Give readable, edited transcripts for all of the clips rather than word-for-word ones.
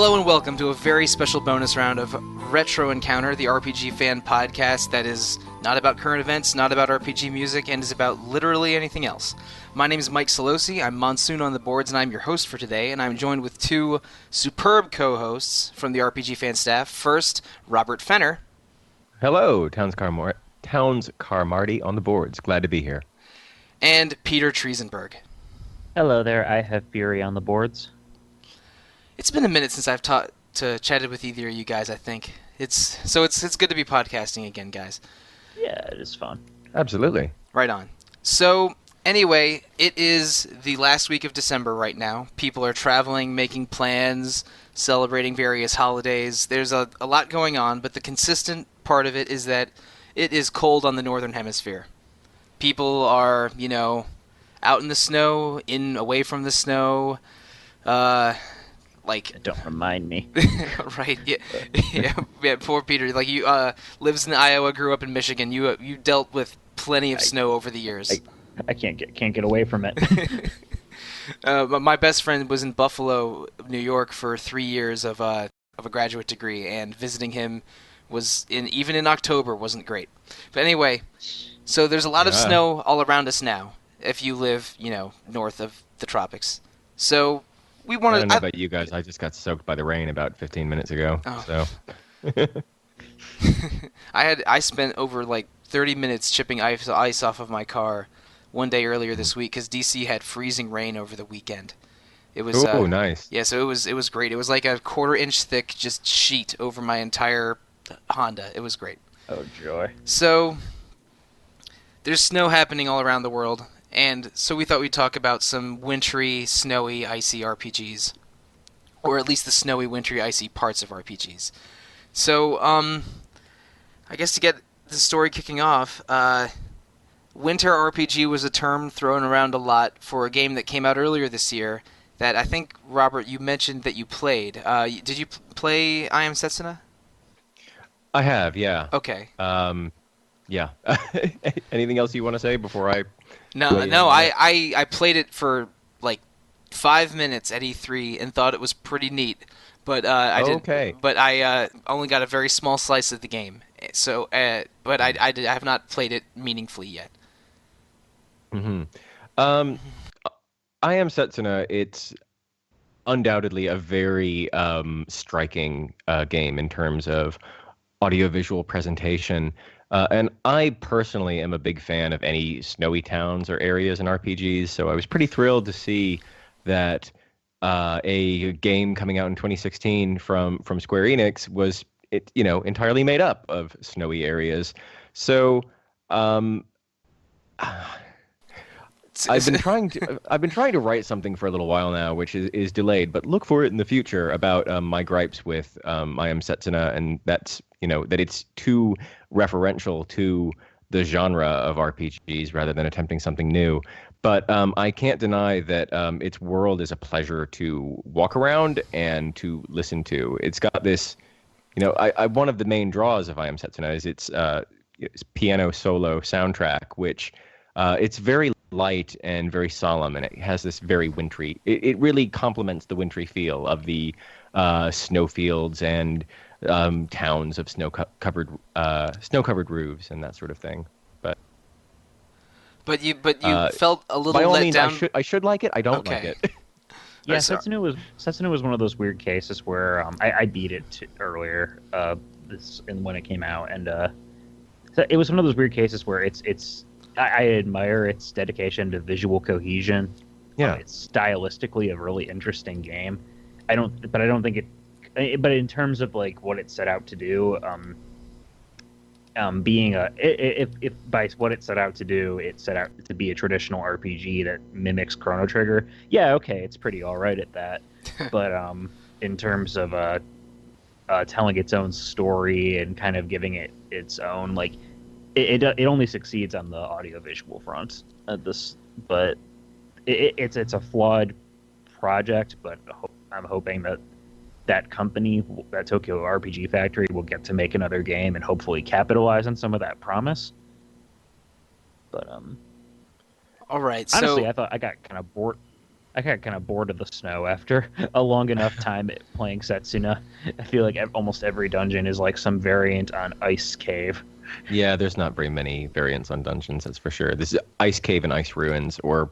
Hello and welcome to a very special bonus round of Retro Encounter, the RPG fan podcast that is not about current events, not about RPG music, and is about literally anything else. My name is Mike Sollosi, I'm Monsoon on the boards, and I'm your host for today, and I'm joined with two superb co-hosts from the RPG fan staff. First, Robert Fenner. Hello, Towns Carmarty on the boards. Glad to be here. And Peter Triezenberg. Hello there, I have Fury on the boards. It's been a minute since I've chatted with either of you guys, I think. It's good to be podcasting again, guys. Yeah, it is fun. Absolutely. Right on. So, anyway, it is the last week of December right now. People are traveling, making plans, celebrating various holidays. There's a lot going on, but the consistent part of it is that it is cold on the northern hemisphere. People are, out in the snow, away from the snow, Don't remind me. Right, yeah, poor Peter. Like, you lives in Iowa, grew up in Michigan. You dealt with plenty of snow over the years. I can't get away from it. But my best friend was in Buffalo, New York, for 3 years of a graduate degree, and visiting him even in October wasn't great. But anyway, so there's a lot of snow all around us now. If you live, north of the tropics, so. I don't know about you guys. I just got soaked by the rain about 15 minutes ago. Oh. So I spent over 30 minutes chipping ice off of my car one day earlier this week because DC had freezing rain over the weekend. It was nice. Yeah, so it was great. It was like a 1/4 inch thick just sheet over my entire Honda. It was great. Oh joy. So there's snow happening all around the world. And so we thought we'd talk about some wintry, snowy, icy RPGs. Or at least the snowy, wintry, icy parts of RPGs. So, I guess to get the story kicking off, winter RPG was a term thrown around a lot for a game that came out earlier this year that I think, Robert, you mentioned that you played. Did you play I Am Setsuna? I have, yeah. Okay. Yeah. Anything else you want to say before I... No. I played it for 5 minutes at E3 and thought it was pretty neat, but I didn't. Okay. But I only got a very small slice of the game, so but I have not played it meaningfully yet. Mm-hmm. I Am Setsuna. It's undoubtedly a very striking game in terms of audiovisual presentation. And I personally am a big fan of any snowy towns or areas in RPGs, so I was pretty thrilled to see that a game coming out in 2016 from Square Enix was entirely made up of snowy areas. So I've been trying to write something for a little while now, which is delayed, but look for it in the future about my gripes with I Am Setsuna, and that's that it's too referential to the genre of RPGs rather than attempting something new. But I can't deny that its world is a pleasure to walk around and to listen to. It's got this, one of the main draws of I Am Setsuna is its piano solo soundtrack, which it's very light and very solemn, and it has this very wintry. It really complements the wintry feel of the snowfields and towns of snow-covered roofs and that sort of thing. But you felt a little by all let means, down. I should like it. I don't like it. Yeah, Setsuna was one of those weird cases where I beat it earlier when it came out, and so it was one of those weird cases where I admire its dedication to visual cohesion. Yeah, it's stylistically a really interesting game. I don't think it. But in terms of what it set out to do, if by what it set out to do, it set out to be a traditional RPG that mimics Chrono Trigger. Yeah, okay, it's pretty all right at that. But in terms of telling its own story and kind of giving it its own it only succeeds on the audiovisual front. But it's a flawed project. But I'm hoping that company, that Tokyo RPG Factory, will get to make another game and hopefully capitalize on some of that promise. But all right. Honestly, so I thought I got kind of bored. I got kind of bored of the snow after a long enough time playing Setsuna. I feel like almost every dungeon is like some variant on Ice Cave. Yeah, there's not very many variants on dungeons, that's for sure. This is Ice Cave and Ice Ruins, or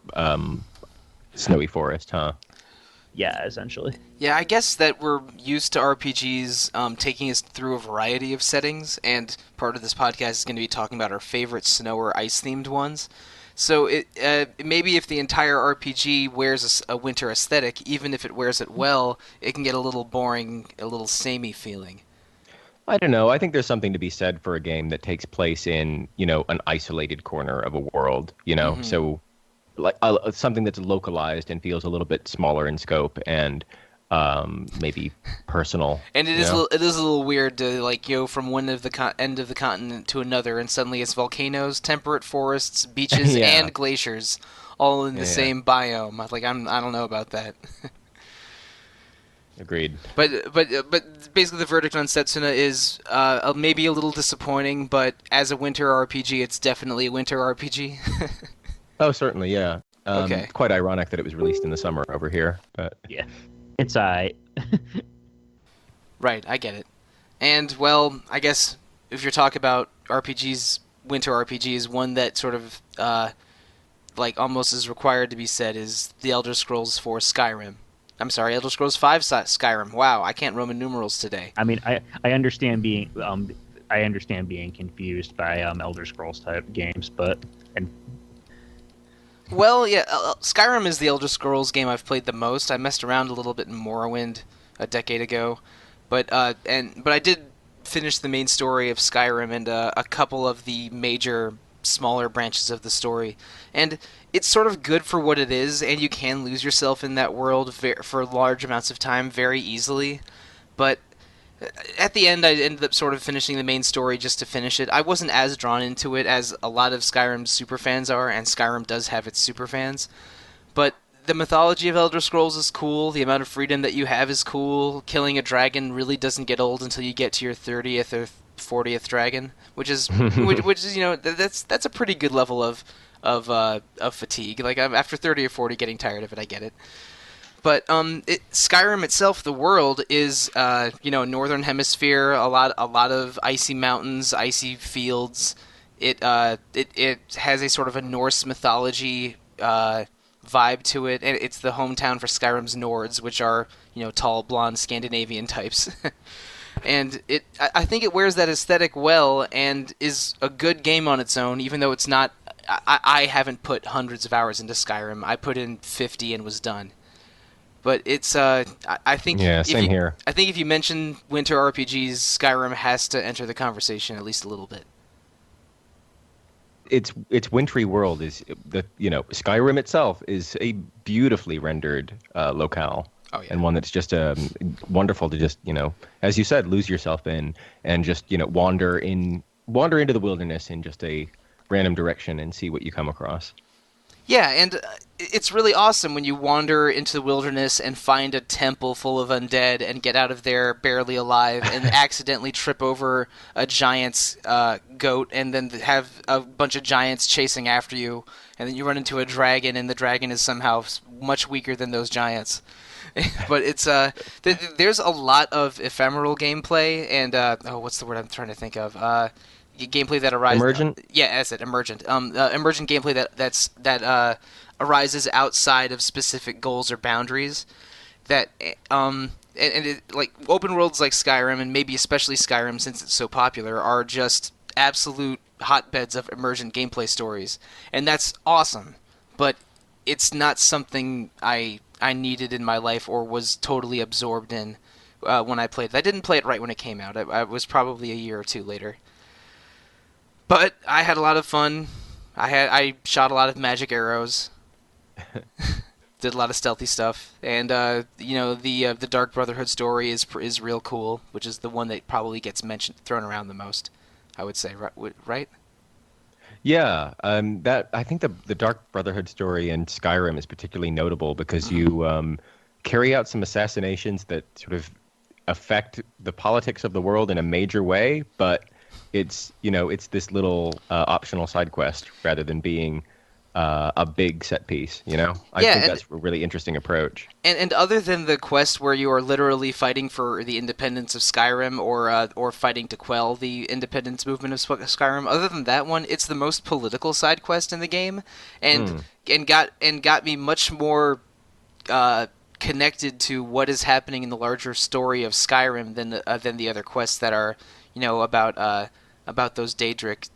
Snowy Forest, huh? Yeah, essentially. Yeah, I guess that we're used to RPGs taking us through a variety of settings, and part of this podcast is going to be talking about our favorite snow or ice themed ones. So maybe if the entire RPG wears a winter aesthetic, even if it wears it well, it can get a little boring, a little samey feeling. I don't know. I think there's something to be said for a game that takes place in, an isolated corner of a world, Hmm. So like something that's localized and feels a little bit smaller in scope and maybe personal, And you know? it is a little weird to like go from one of the end of the continent to another, and suddenly it's volcanoes, temperate forests, beaches, Yeah. and glaciers, all in the Yeah, yeah. same biome. Like I don't know about that. Agreed. But basically the verdict on Setsuna is maybe a little disappointing, but as a winter RPG, it's definitely a winter RPG. Oh, certainly, yeah. Okay, Quite ironic that it was released in the summer over here, but Yeah, it's I. right, I get it. And well, I guess if you're talking about RPGs, winter RPGs, one that sort of like almost is required to be said is the Elder Scrolls 4 Skyrim. I'm sorry, Elder Scrolls 5 Skyrim. Wow, I can't Roman numerals today. I mean, I understand being confused by Elder Scrolls type games, but and Well, yeah, Skyrim is the Elder Scrolls game I've played the most. I messed around a little bit in Morrowind a decade ago, but I did finish the main story of Skyrim and a couple of the major smaller branches of the story, and it's sort of good for what it is, and you can lose yourself in that world for large amounts of time very easily, but at the end, I ended up sort of finishing the main story just to finish it. I wasn't as drawn into it as a lot of Skyrim's superfans are, and Skyrim does have its superfans. But the mythology of Elder Scrolls is cool. The amount of freedom that you have is cool. Killing a dragon really doesn't get old until you get to your 30th or 40th dragon, which is that's a pretty good level of fatigue. Like after 30 or 40, getting tired of it, I get it. But Skyrim itself, the world is northern hemisphere, a lot of icy mountains, icy fields. It has a sort of a Norse mythology vibe to it, and it's the hometown for Skyrim's Nords, which are tall, blonde Scandinavian types. And I think it wears that aesthetic well, and is a good game on its own, even though it's not. I haven't put hundreds of hours into Skyrim. I put in 50 and was done. But it's I think yeah, if same you here. I think if you mention winter RPGs, Skyrim has to enter the conversation at least a little bit. Its wintry world is Skyrim itself is a beautifully rendered locale, Oh yeah. and one that's just wonderful to just as you said, lose yourself in and just wander into the wilderness in just a random direction and see what you come across. Yeah, and it's really awesome when you wander into the wilderness and find a temple full of undead and get out of there barely alive and accidentally trip over a giant's goat and then have a bunch of giants chasing after you, and then you run into a dragon and the dragon is somehow much weaker than those giants. But it's there's a lot of ephemeral gameplay and what's the word I'm trying to think of? Gameplay that arises. Emergent. Yeah, that's it. Emergent. Emergent gameplay that arises outside of specific goals or boundaries. That and it, like open worlds like Skyrim and maybe especially Skyrim since it's so popular are just absolute hotbeds of emergent gameplay stories, and that's awesome. But it's not something I needed in my life or was totally absorbed in when I played it. I didn't play it right when it came out. I was probably a year or two later. But I had a lot of fun. I shot a lot of magic arrows, did a lot of stealthy stuff, and the Dark Brotherhood story is real cool, which is the one that probably gets thrown around the most. I would say, right? Yeah, that I think the Dark Brotherhood story in Skyrim is particularly notable because you carry out some assassinations that sort of affect the politics of the world in a major way, but it's this little optional side quest rather than being a big set piece. I Yeah, think that's a really interesting approach. and other than the quest where you are literally fighting for the independence of Skyrim or fighting to quell the independence movement of Skyrim, other than that one, it's the most political side quest in the game, and Hmm. got me much more uh, connected to what is happening in the larger story of Skyrim than the other quests that are about those Daedric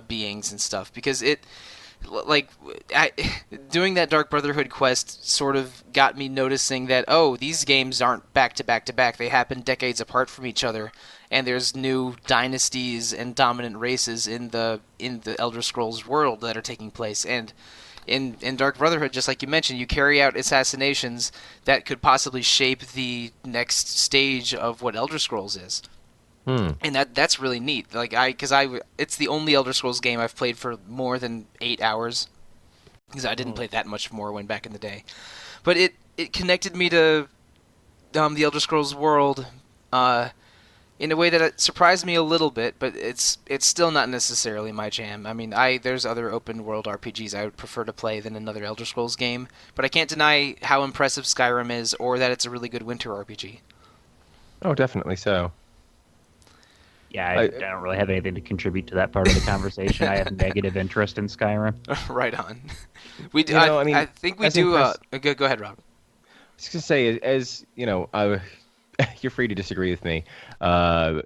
beings and stuff, because it like I, doing that Dark Brotherhood quest sort of got me noticing that, oh, these games aren't back to back to back, they happen decades apart from each other, and there's new dynasties and dominant races in the Elder Scrolls world that are taking place. And in Dark Brotherhood, just like you mentioned, you carry out assassinations that could possibly shape the next stage of what Elder Scrolls is. Hmm. And that's really neat. It's the only Elder Scrolls game I've played for more than 8 hours, because I didn't Hmm. play that much more when back in the day. But it connected me to the Elder Scrolls world in a way that it surprised me a little bit. But it's still not necessarily my jam. I mean, there's other open world RPGs I would prefer to play than another Elder Scrolls game. But I can't deny how impressive Skyrim is, or that it's a really good winter RPG. Oh, definitely so. Yeah, I I, don't really have anything to contribute to that part of the conversation. I have negative interest in Skyrim. Right on. We do, I I mean, think we as do. impressed. Go ahead, Rob. I was gonna say, as you're free to disagree with me, uh,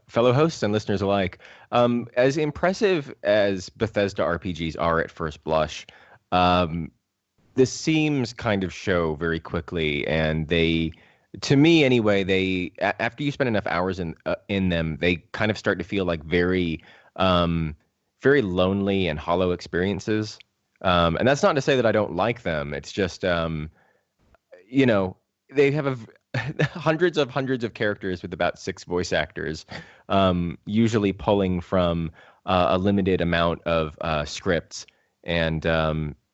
fellow hosts and listeners alike. As impressive as Bethesda RPGs are at first blush, um, the seams kind of show very quickly, and to me anyway, after you spend enough hours in them, they kind of start to feel like um, very lonely and hollow experiences. And that's not to say that I don't like them. It's just you know, they have hundreds of characters with about six voice actors, usually pulling from a limited amount of scripts, and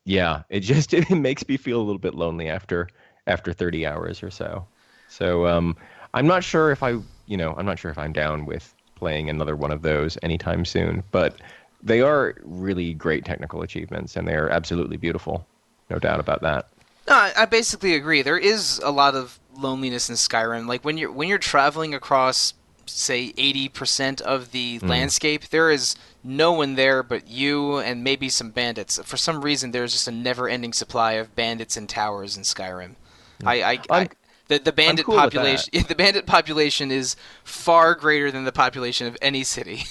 yeah, it just it makes me feel a little bit lonely after 30 hours or so. So I'm not sure if I'm not sure if I'm down with playing another one of those anytime soon, but they are really great technical achievements, and they are absolutely beautiful, no doubt about that. No, I basically agree. There is a lot of loneliness in Skyrim. Like when you're traveling across, say, 80% of the Mm. landscape, there is no one there but you and maybe some bandits. For some reason, there's just a never-ending supply of bandits and towers in Skyrim. Yeah. I the I'm bandit cool with that. population the bandit population is far greater than the population of any city,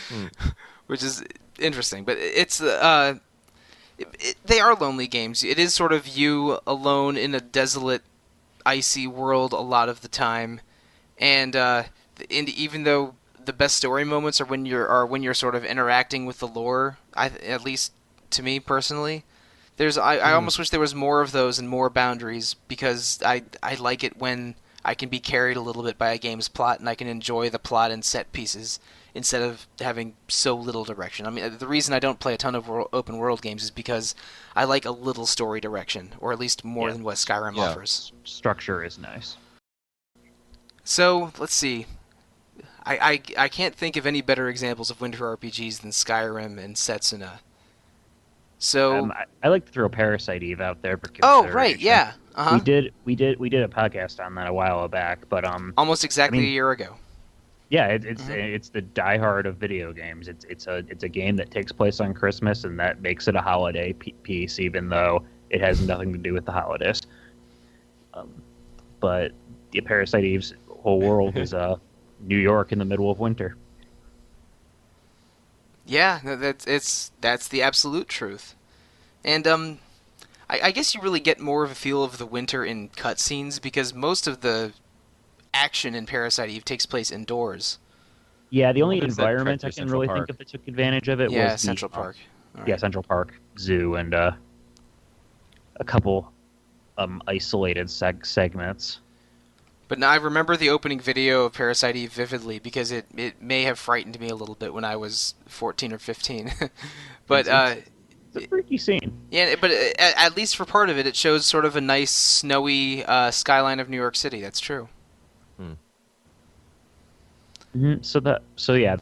Mm. which is interesting. But they are lonely games. It is sort of you alone in a desolate, icy world a lot of the time, and even though the best story moments are when you're sort of interacting with the lore, at least to me personally. I Mm. almost wish there was more of those and more boundaries, because I like it when I can be carried a little bit by a game's plot and I can enjoy the plot and set pieces instead of having so little direction. I mean, the reason I don't play a ton of open world games is because I like a little story direction, or at least more Yeah, than what Skyrim Yeah. offers. structure is nice. So let's see. I can't think of any better examples of winter RPGs than Skyrim and Setsuna. So, I like to throw Parasite Eve out there for oh right, consideration. yeah, uh huh, We did a podcast on that a while back, but almost I exactly a mean, year ago. yeah, Hmm. it's the diehard of video games. It's a game that takes place on Christmas, and that makes it a holiday piece, even though it has nothing to do with the holidays. Um, but the Parasite Eve's whole world is New York in the middle of winter. Yeah, that's the absolute truth. And I guess you really get more of a feel of the winter in cutscenes, because most of the action in Parasite Eve takes place indoors. Yeah, the only What is that trek environment I through can Central really think Park? of that took advantage of it Yeah, was the Central Park. All yeah right. Central Park Zoo and a couple isolated segments. But now I remember the opening video of Parasite Eve vividly, because it may have frightened me a little bit when I was 14 or 15. but It's a freaky scene. yeah, but at least for part of it, it shows sort of a nice snowy skyline of New York City. That's true. Hmm. So yeah,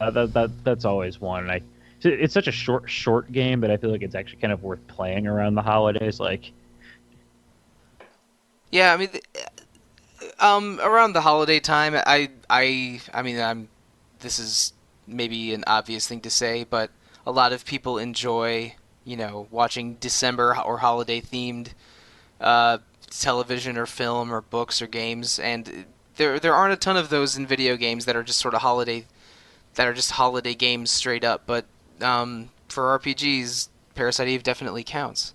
that's always one. And I it's such a short game, but I feel like it's actually kind of worth playing around the holidays. Like, Yeah, I mean, around the holiday time, I mean, this is maybe an obvious thing to say, but a lot of people enjoy, watching December or holiday themed uh, television or film or books or games, and there aren't a ton of those in video games that are just sort of holiday games straight up. But for RPGs, Parasite Eve definitely counts.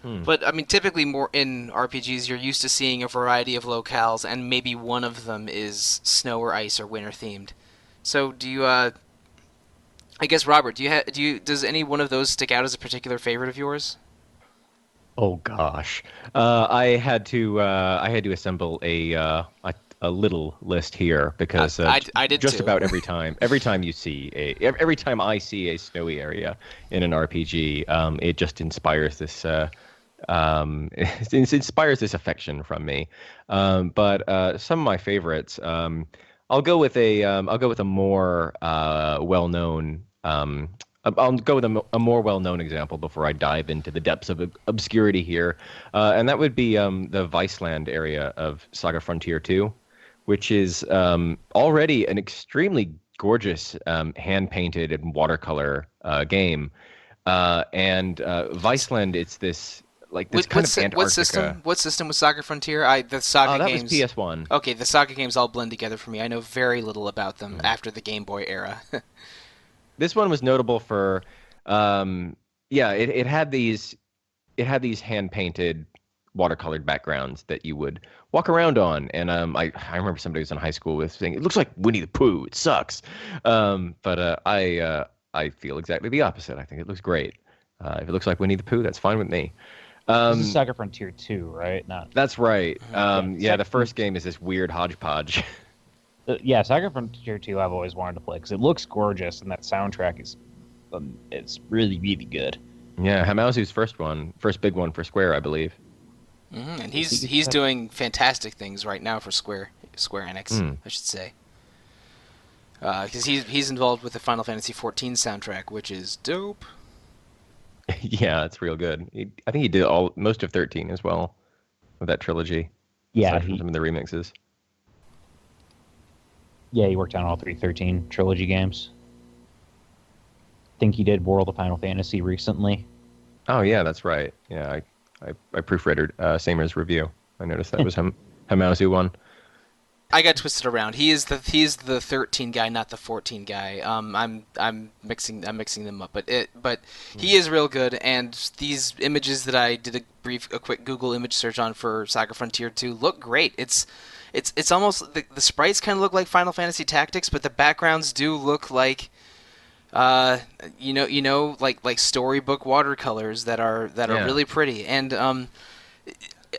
Hmm. But I mean, typically more in RPGs, you're used to seeing a variety of locales, and maybe one of them is snow or ice or winter themed. So, do you? I guess Robert, does any one of those stick out as a particular favorite of yours? Oh gosh, I had to assemble a little list here I, because I, I did just too. about every time you see every time I see a snowy area in an RPG, it just inspires this it inspires this affection from me. But some of my favorites, I'll go with a more well-known. I'll go with a more well-known example before I dive into the depths of obscurity here, and that would be the Viceland area of Saga Frontier 2, which is already an extremely gorgeous hand-painted and watercolor game. And Viceland, it's this like this kind of What Antarctica. system? What system was Saga Frontier? The Saga That was games. PS1. Okay, the Saga games all blend together for me. I know very little about them after the Game Boy era. This one was notable for, yeah, it had these hand painted watercolored backgrounds that you would walk around on, and I remember somebody was in high school with saying it looks like Winnie the Pooh. It sucks, I feel exactly the opposite. I think it looks great. If it looks like Winnie the Pooh, that's fine with me. this is Um, Saga Frontier 2, right? Not that's right. yeah. Yeah, the first game is this weird hodgepodge. Yeah, Saga Frontier 2 I've always wanted to play because it looks gorgeous and that soundtrack is it's really really good. Yeah, Hamauzu's first big one for Square, I believe. And he's doing fantastic things right now for Square Enix, Mm. I should say. Because he's involved with the Final Fantasy XIV soundtrack, which is dope. Yeah, it's real good. I think he did most of 13 as well with that trilogy, Yeah, aside from some of the remixes. he worked on all 313 trilogy games. Think he did World of Final Fantasy recently. Oh yeah, that's right. Yeah, I proofread Samer's review. I noticed that was Hamauzu one. I got twisted around. He's the 13 guy, not the 14 guy. I'm mixing them up, but he is real good. And these images that I did a quick Google image search on for Saga Frontier 2 look great. It's almost the sprites kind of look like Final Fantasy Tactics, but the backgrounds do look like like storybook watercolors that are Yeah. really pretty. And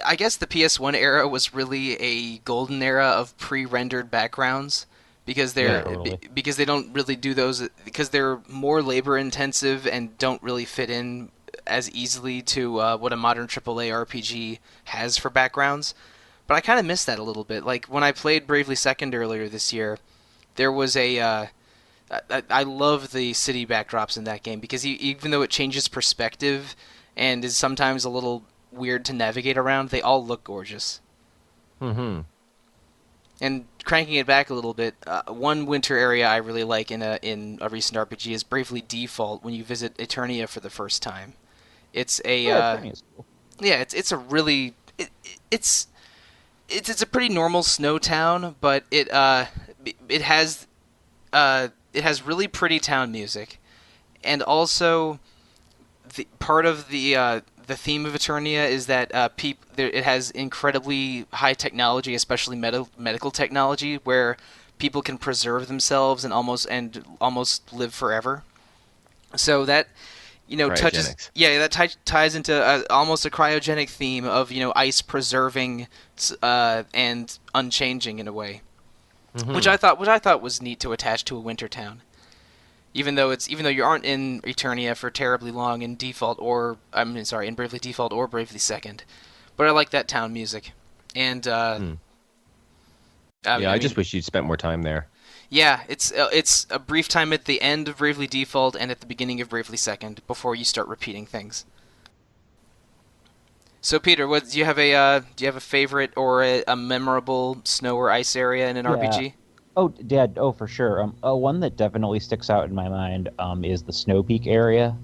I guess the PS1 era was really a golden era of pre-rendered backgrounds because Yeah, totally. because they don't really do those because they're more labor intensive and don't really fit in as easily to what a modern AAA RPG has for backgrounds. But I kind of miss that a little bit. Like when I played Bravely Second earlier this year, there was I love the city backdrops in that game because even though it changes perspective and is sometimes a little weird to navigate around, they all look gorgeous. Mm-hmm. And cranking it back a little bit, one winter area I really like in a recent RPG is Bravely Default when you visit Eternia for the first time. It's a It's cool. yeah, it's a really it's it's a pretty normal snow town, but it has really pretty town music, and also the part of the theme of Eternia is that it has incredibly high technology, especially medical technology, where people can preserve themselves and almost live forever. So that touches Cryogenics. ties into almost a cryogenic theme of ice preserving and unchanging in a way, Mm-hmm. which I thought was neat to attach to a winter town. Even though you aren't in Eternia for terribly long in default or in Bravely Default or Bravely Second, but I like that town music, and Mm. I Yeah, I mean just wish you'd spent more time there. Yeah, it's a brief time at the end of Bravely Default and at the beginning of Bravely Second before you start repeating things. So Peter, what do you have a favorite or a memorable snow or ice area in an Yeah. RPG? Oh, Dad. Oh, for sure. One that definitely sticks out in my mind is the Snow Peak area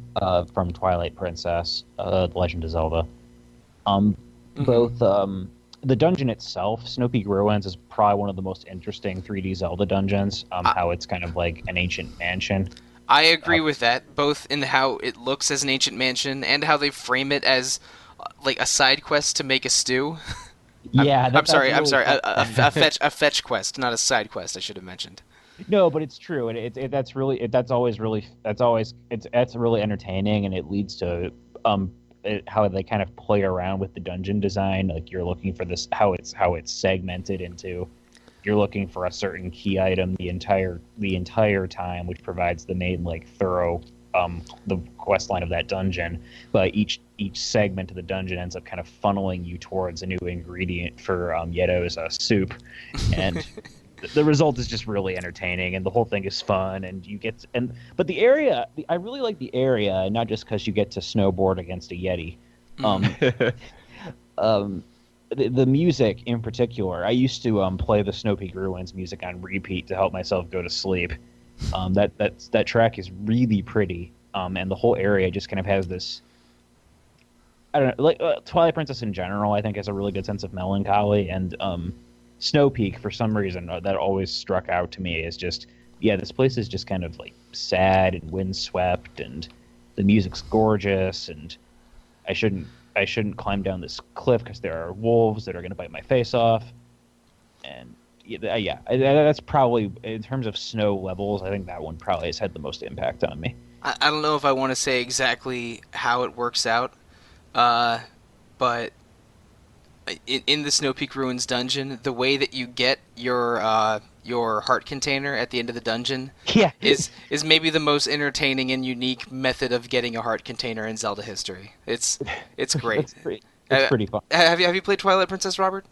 from Twilight Princess, The Legend of Zelda. Um, Hmm. both the dungeon itself, Snow Peak Ruins, is probably one of the most interesting 3D Zelda dungeons. I, How it's kind of like an ancient mansion. I Uh, agree with that, both in how it looks as an ancient mansion and how they frame it as like a side quest to make a stew. yeah, that's I'm really sorry, fun. a fetch quest, not a side quest. I should have mentioned. No, but it's true, and that's really that's always really that's really entertaining, and it leads to how they kind of play around with the dungeon design. Like you're looking for this how it's segmented into. You're looking for a certain key item the entire time, which provides the main like thorough the quest line of that dungeon. But each segment of the dungeon ends up kind of funneling you towards a new ingredient for Yeto's soup, and the result is just really entertaining, and the whole thing is fun, and you get and but the area I really like the area, and not just because you get to snowboard against a yeti. Mm. um um the music in particular, I used to play the Snow Peak Ruins music on repeat to help myself go to sleep. That track is really pretty, and the whole area just kind of has this, I don't know, like Twilight Princess in general. I think has a really good sense of melancholy, and Snow Peak for some reason that always struck out to me as just, yeah, this place is just kind of like sad and windswept, and the music's gorgeous, and I shouldn't I shouldn't climb down this cliff because there are wolves that are going to bite my face off, and that's probably in terms of snow levels. I think that one probably has had the most impact on me. I don't know if I want to say exactly how it works out, uh, but in the Snow Peak Ruins dungeon, the way that you get your heart container at the end of the dungeon Yeah, is maybe the most entertaining and unique method of getting a heart container in Zelda history. It's great. it's Uh, pretty fun. have you played Twilight Princess, Robert?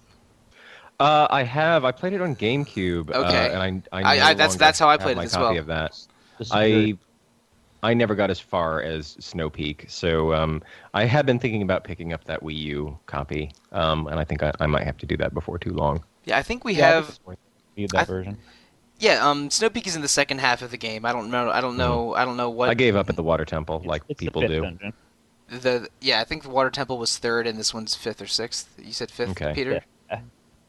I have. I played it on GameCube, Okay, and I no that's longer how I have played it my as copy well. of that. This is very I never got as far as Snow Peak, so I have been thinking about picking up that Wii U copy, and I think I might have to do that before too long. Yeah, I think we yeah, I think have. it's worth it. Need I that version. Yeah, Snow Peak is in the second half of the game. I don't know. Mm. I don't know I what gave up at the Water Temple, like It's the people fifth do. dungeon. the. Yeah, I think the Water Temple was third, and this one's fifth or sixth. You said fifth, Okay. Peter. Yeah,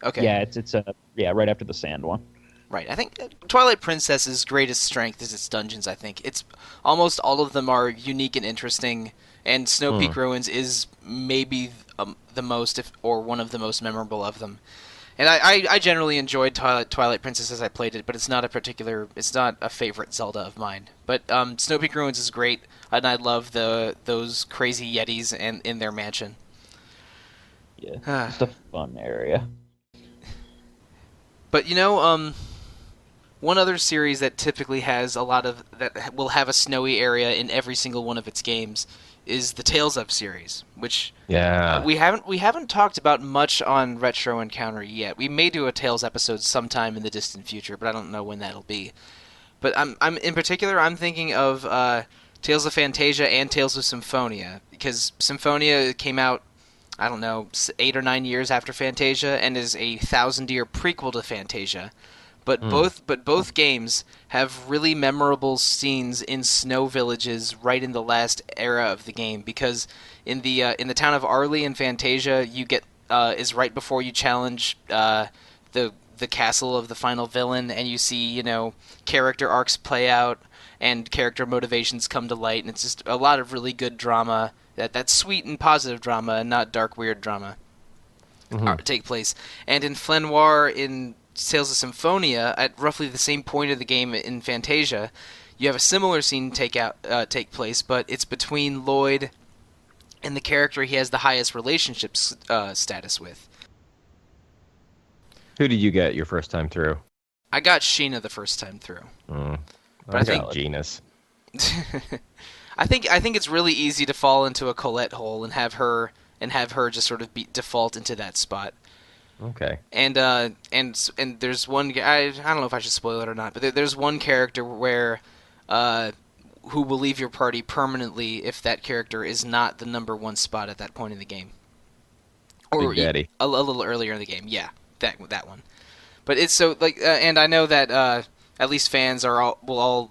Okay, yeah, it's yeah, right after the sand one. right. I think Twilight Princess's greatest strength is its dungeons. I think it's almost all of them are unique and interesting, and Snow Hmm. Peak Ruins is maybe the most, if or one of the most memorable of them. And I generally enjoyed Twilight Princess as I played it, but it's not a favorite Zelda of mine. But Snow Peak Ruins is great, and I love those crazy Yetis and in their mansion. Yeah, just a fun area. But one other series that typically has a lot of that will have a snowy area in every single one of its games is the Tales of series, which Yeah. we haven't talked about much on Retro Encounter yet. We may do a Tales episode sometime in the distant future, but I don't know when that'll be. But I'm in particular I'm thinking of Tales of Fantasia and Tales of Symphonia because Symphonia came out I don't know 8 or 9 years after Fantasia and is a 1,000-year prequel to Fantasia. Hmm. But both games have really memorable scenes in snow villages right in the last era of the game because in the town of Arley in Fantasia you get is right before you challenge the castle of the final villain and you see character arcs play out and character motivations come to light and it's just a lot of really good drama that's sweet and positive drama and not dark weird drama Hmm. take place. And in Flenoir, in Tales of Symphonia, at roughly the same point of the game in Fantasia, you have a similar scene take place, but it's between Lloyd and the character he has the highest relationship status with. Who did you get your first time through? I got Sheena the first time through, Mm. but I I got think Genus. I think it's really easy to fall into a Colette hole and have her just sort of default into that spot. Okay. And there's one I don't know if I should spoil it or not, but there's one character where uh, who will leave your party permanently if that character is not the number one spot at that point in the game, or Big Daddy. a little earlier in the game. Yeah, that one. But it's so like, and I know that at least fans will all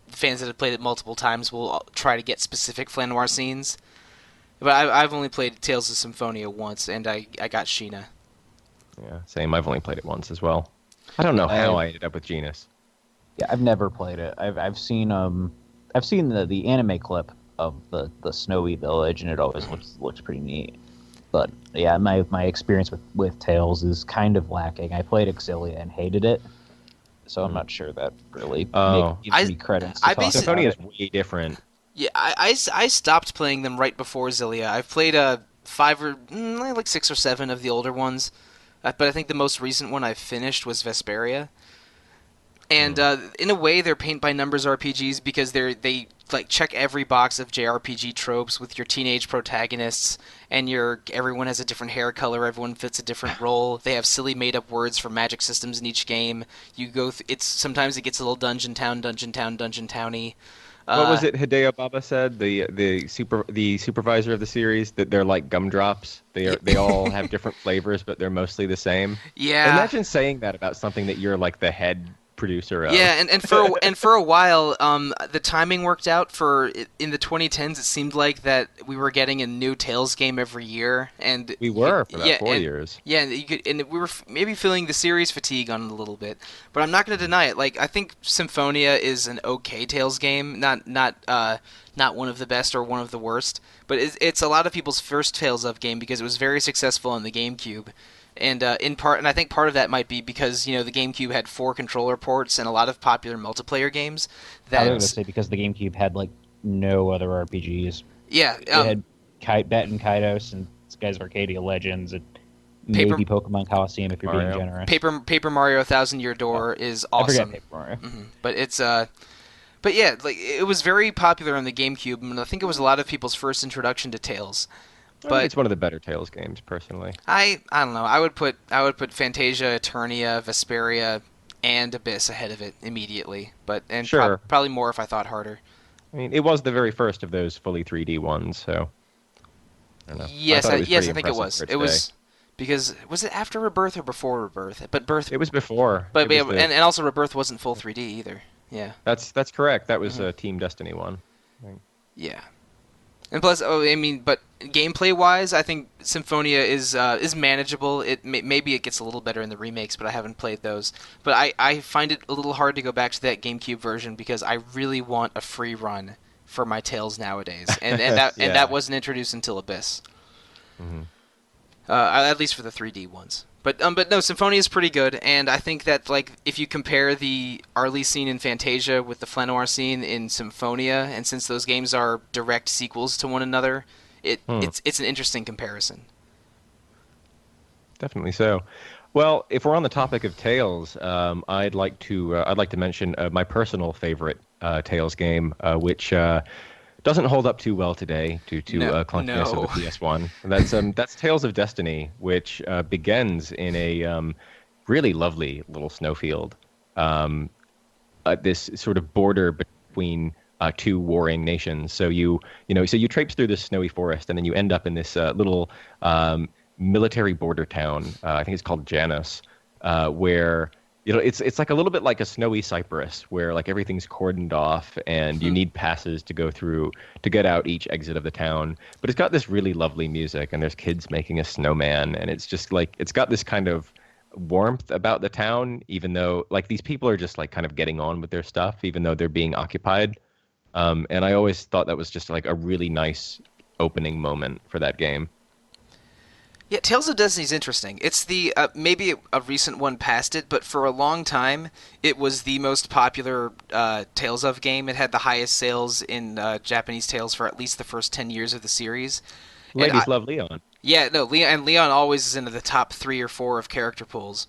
fans that have played it multiple times will try to get specific Flanoir scenes. But I've only played Tales of Symphonia once, and I got Sheena. Yeah, same. I've only played it once as well. I don't know how I ended up with Genus. Yeah, I've never played it. I've seen the anime clip of the snowy village, and it always looks pretty neat. But yeah, my experience with Tales is kind of lacking. I played Exilia and hated it, so I'm not sure that really gives me credence to talk about Symphonia is it. way different. Yeah, I stopped playing them right before Xillia. I've played five or like 6 or 7 of the older ones, but I think the most recent one I finished was Vesperia. And in a way, they're paint by numbers RPGs because they like check every box of JRPG tropes with your teenage protagonists, and everyone has a different hair color, everyone fits a different role. They have silly made up words for magic systems in each game. You go, sometimes it gets a little dungeon towny. What was it Hideo Baba said? The supervisor of the series, that they're like gumdrops. They all have different flavors, but they're mostly the same. Yeah. Imagine saying that about something that you're like the head producer of. Yeah, and for a while, the timing worked out. In the 2010s, it seemed like that we were getting a new Tales game every year, and We were for about yeah, 4 years. Yeah, and we were maybe feeling the series fatigue on it a little bit. But I'm not going to deny it. Like, I think Symphonia is an okay Tales game, not one of the best or one of the worst, but it's a lot of people's first Tales of game because it was very successful on the GameCube. And I think part of that might be because the GameCube had 4 controller ports and a lot of popular multiplayer games. I was going to say because the GameCube had like no other RPGs. Yeah, It had Bet and Kaidos and Skies of Arcadia Legends and maybe Pokemon Coliseum if you're being generous. Paper Mario: Thousand Year Door is awesome. I forget Paper Mario. But it's but yeah, like it was very popular on the GameCube, and I think it was a lot of people's first introduction to Tales. I think it's one of the better Tales games, personally. I don't know. I would put Fantasia, Eternia, Vesperia, and Abyss ahead of it immediately. Sure. Probably more if I thought harder. I mean, it was the very first of those fully 3D ones, so I don't know. Yes, I think it was. It was because was it after Rebirth or before Rebirth? But Birth. It was before. But and also Rebirth wasn't full 3D either. Yeah. That's correct. That was a Team Destiny one. Yeah. And plus, but gameplay-wise, I think Symphonia is manageable. Maybe it gets a little better in the remakes, but I haven't played those. But I find it a little hard to go back to that GameCube version because I really want a free run for my Tales nowadays, and that wasn't introduced until Abyss. Mm-hmm. At least for the 3D ones. But no, Symphonia is pretty good, and I think that like if you compare the Arlie scene in Fantasia with the Flanoir scene in Symphonia, and since those games are direct sequels to one another, it's an interesting comparison. Definitely so. Well, if we're on the topic of Tales, I'd like to mention my personal favorite Tales game, which doesn't hold up too well today due to clunkiness of the PS1. That's Tales of Destiny, which begins in a really lovely little snowfield. This sort of border between 2 warring nations. So you traipse through this snowy forest, and then you end up in this little military border town. I think it's called Janus, where it's like a little bit like a snowy Cyprus, where like everything's cordoned off, and you need passes to go through to get out each exit of the town. But it's got this really lovely music, and there's kids making a snowman, and it's just like it's got this kind of warmth about the town, even though like these people are just like kind of getting on with their stuff, even though they're being occupied. And I always thought that was just like a really nice opening moment for that game. Yeah, Tales of Destiny is interesting. It's the maybe a recent one past it, but for a long time it was the most popular Tales of game. It had the highest sales in Japanese Tales for at least the first 10 years of the series. Ladies love Leon. Yeah, no, Leon always is into the top 3 or 4 of character pools.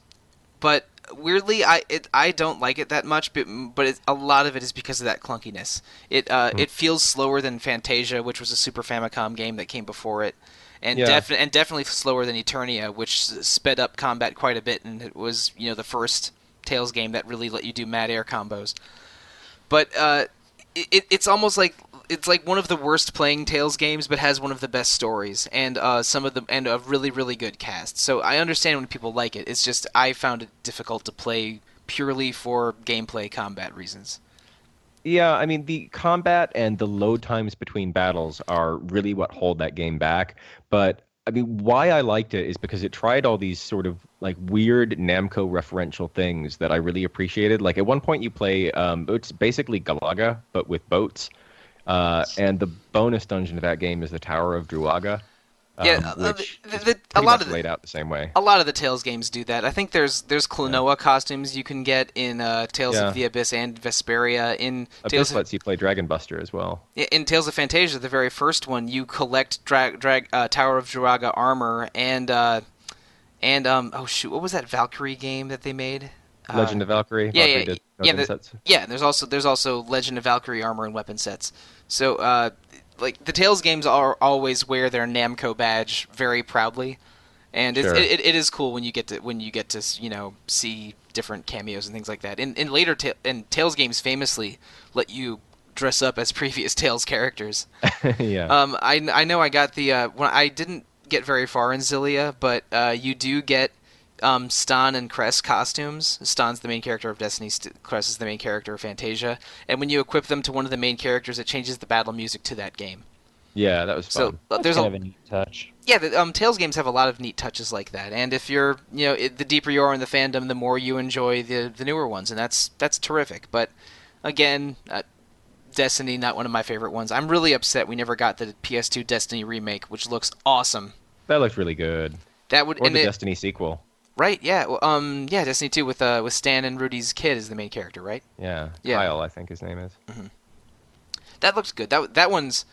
But weirdly, I don't like it that much, but a lot of it is because of that clunkiness. It feels slower than Fantasia, which was a Super Famicom game that came before it. and Yeah. and definitely slower than Eternia, which sped up combat quite a bit, and it was the first Tales game that really let you do mad air combos. But it's almost like it's like one of the worst playing Tales games, but has one of the best stories and some of them and a really really good cast. So I understand when people like it. It's just I found it difficult to play purely for gameplay combat reasons. Yeah, I mean, the combat and the load times between battles are really what hold that game back. But I mean, why I liked it is because it tried all these sort of like weird Namco referential things that I really appreciated. Like at one point you play, it's basically Galaga, but with boats. And the bonus dungeon of that game is the Tower of Druaga, Yeah, which is a pretty lot much of laid out the same way. a lot of the Tales games do that. I think there's Yeah. Klonoa costumes you can get in Tales of Yeah. the Abyss and Vesperia. Abyss lets you play Dragon Buster as well. In Tales of Fantasia, the very first one, you collect Tower of Jiraga armor and oh shoot, what was that Valkyrie game that they made? Legend of Valkyrie, Yeah, Valkyrie yeah, did yeah, weapon sets. yeah. There's also Legend of Valkyrie armor and weapon sets. So like the Tales games are always wear their Namco badge very proudly, and Sure. it is cool when you get to see different cameos and things like that. In later and Tales games famously let you dress up as previous Tales characters. Yeah. I know I got the when I didn't get very far in Zillia, but you do get Stan and Cress costumes. Stan's the main character of Destiny. Cress is the main character of Fantasia. And when you equip them to one of the main characters, it changes the battle music to that game. Yeah, that was So fun. That's there's kind a of a neat touch. yeah, the Tales games have a lot of neat touches like that. And if you're the deeper you are in the fandom, the more you enjoy the newer ones, and that's terrific. But again, Destiny not one of my favorite ones. I'm really upset we never got the PS2 Destiny remake, which looks awesome. That looked really good. That would Or and the it, Destiny sequel. Right? Yeah. Yeah. Destiny 2 with Stan and Rudy's kid as the main character, right? Yeah. Yeah. Kyle, I think his name is. That looks good. That one's.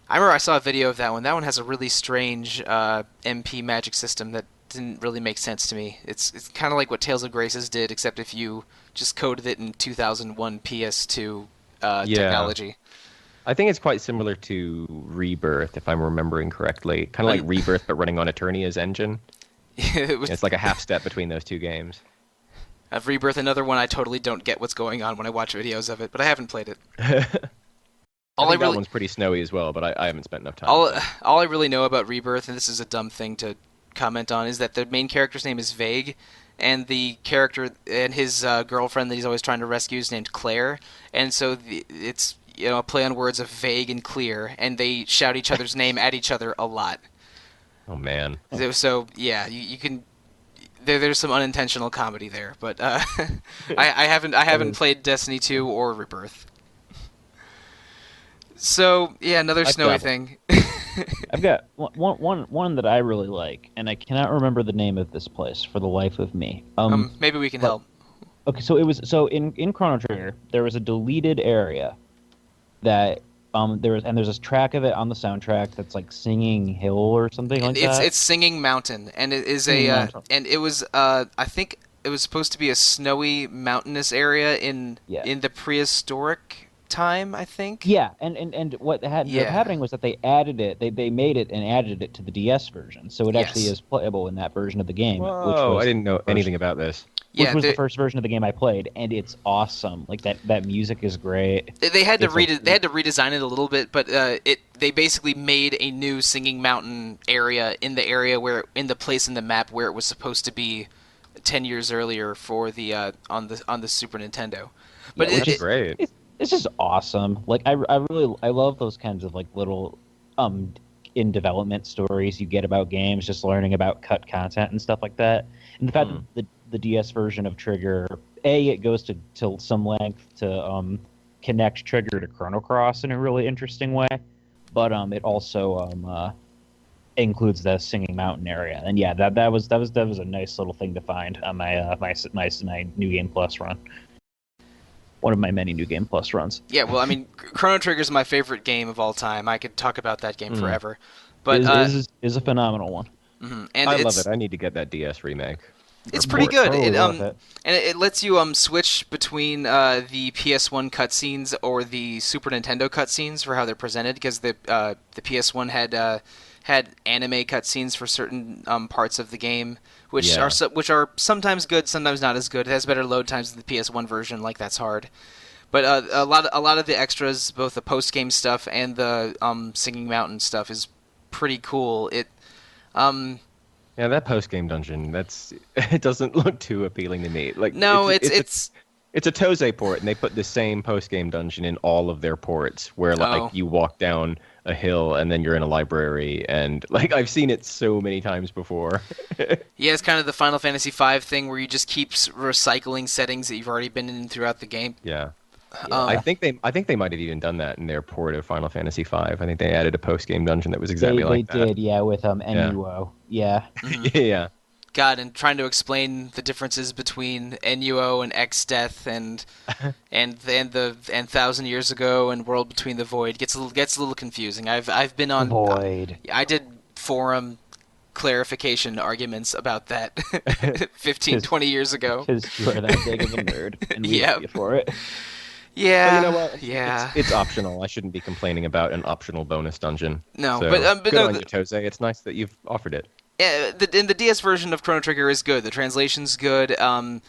I remember I saw a video of that one. That one has a really strange MP magic system that didn't really make sense to me. It's kind of like what Tales of Graces did, except if you just coded it in 2001 PS2 Yeah. technology. I think it's quite similar to Rebirth, if I'm remembering correctly. Kind of like Rebirth, but running on Eternia's engine. It was It's like a half step between those two games. Rebirth, another one I totally don't get what's going on when I watch videos of it, but I haven't played it. I think that one's pretty snowy as well, but I haven't spent enough time. All I really know about Rebirth, and this is a dumb thing to comment on, is that the main character's name is Vague, and the character and his girlfriend that he's always trying to rescue is named Claire, and so it's a play on words of vague and clear, and they shout each other's name at each other a lot. Oh, man. So yeah, you can. There's some unintentional comedy there, but I haven't played Destiny 2 or Rebirth. So yeah, another snowy thing. I've got one that I really like, and I cannot remember the name of this place for the life of me. Maybe we can help. Okay, so in Chrono Trigger there was a deleted area that there's this track of it on the soundtrack that's like Singing Hill or something like that. It's Singing Mountain, and it is and it was I think it was supposed to be a snowy mountainous area in the prehistoric time, I think. Yeah, and what ended up happening was that they added it, they made it and added it to the DS version, so it actually is playable in that version of the game. Whoa, I didn't know anything about this. Which was the first version of the game I played, and it's awesome. Like that music is great. They had to redesign it a little bit, but they basically made a new Singing Mountain area in the place in the map where it was supposed to be 10 years earlier for the on the Super Nintendo. But Which is great. It's just awesome. Like I love those kinds of like little in development stories you get about games, just learning about cut content and stuff like that. And the fact that the DS version of Trigger, it goes to some length to connect Trigger to Chrono Cross in a really interesting way, but it also includes the Singing Mountain area. And yeah, that was a nice little thing to find on my my New Game Plus run. One of my many New Game Plus runs. Yeah, well, I mean, Chrono Trigger is my favorite game of all time. I could talk about that game forever. But is a phenomenal one. Mm-hmm. And I love it. I need to get that DS remake. It's pretty good. And it lets you switch between the PS1 cutscenes or the Super Nintendo cutscenes for how they're presented, because the PS1 had anime cutscenes for certain parts of the game, which Yeah. which are sometimes good, sometimes not as good. It has better load times than the PS1 version, like that's hard. But a lot of the extras, both the post game stuff and the Singing Mountain stuff, is pretty cool. Um, Yeah, that post game dungeon, that's it doesn't look too appealing to me. Like no, it's a Toze port, and they put the same post game dungeon in all of their ports, where like oh you walk down a hill and then you're in a library, and like I've seen it so many times before. yeah, it's kind of the Final Fantasy V thing where you just keep recycling settings that you've already been in throughout the game. Yeah. Um, I think they might have even done that in their port of Final Fantasy V. I think they added a post game dungeon that was exactly like They that. did, yeah, with NUO. Yeah. Yeah. God, and trying to explain the differences between NUO and X-Death and Thousand Years Ago and World Between the Void gets a little confusing. I've been on Void. I did forum clarification arguments about that 15, 20 years ago. Because you are that big of a nerd, and we Yeah. love you for it. Yeah, But you know what? yeah. It's optional. I shouldn't be complaining about an optional bonus dungeon. No, So, but good no, on you, Toze. It's nice that you've offered it. yeah, the DS version of Chrono Trigger is good. The translation's good.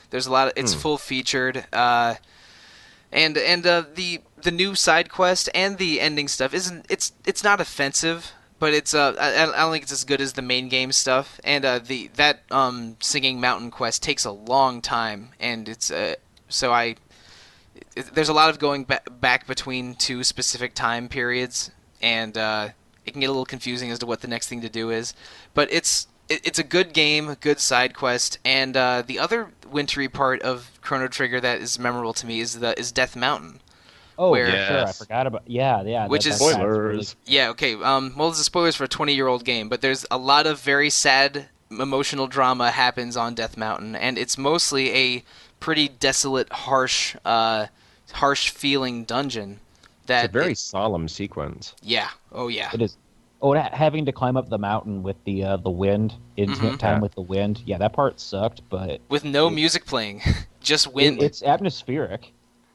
There's a lot of it's full featured. The new side quest and the ending stuff isn't it's not offensive, but it's I don't think it's as good as the main game stuff. And that Singing Mountain quest takes a long time, and it's there's a lot of going back between two specific time periods, and it can get a little confusing as to what the next thing to do is. But it's a good game, a good side quest, and the other wintry part of Chrono Trigger that is memorable to me is Death Mountain. Oh, Where- for sure. I Yes. forgot about. Yeah. Which is- that's Spoilers. Yeah, okay. Well, there's a spoilers for a 20-year-old game, but there's a lot of very sad emotional drama happens on Death Mountain, and it's mostly a pretty desolate, harsh feeling dungeon. That It's a very solemn sequence. yeah. Oh yeah. It is. Oh, having to climb up the mountain with the wind, intimate Mhm. time Yeah. with the wind. Yeah, that part sucked, but With no music playing, just wind. it's atmospheric.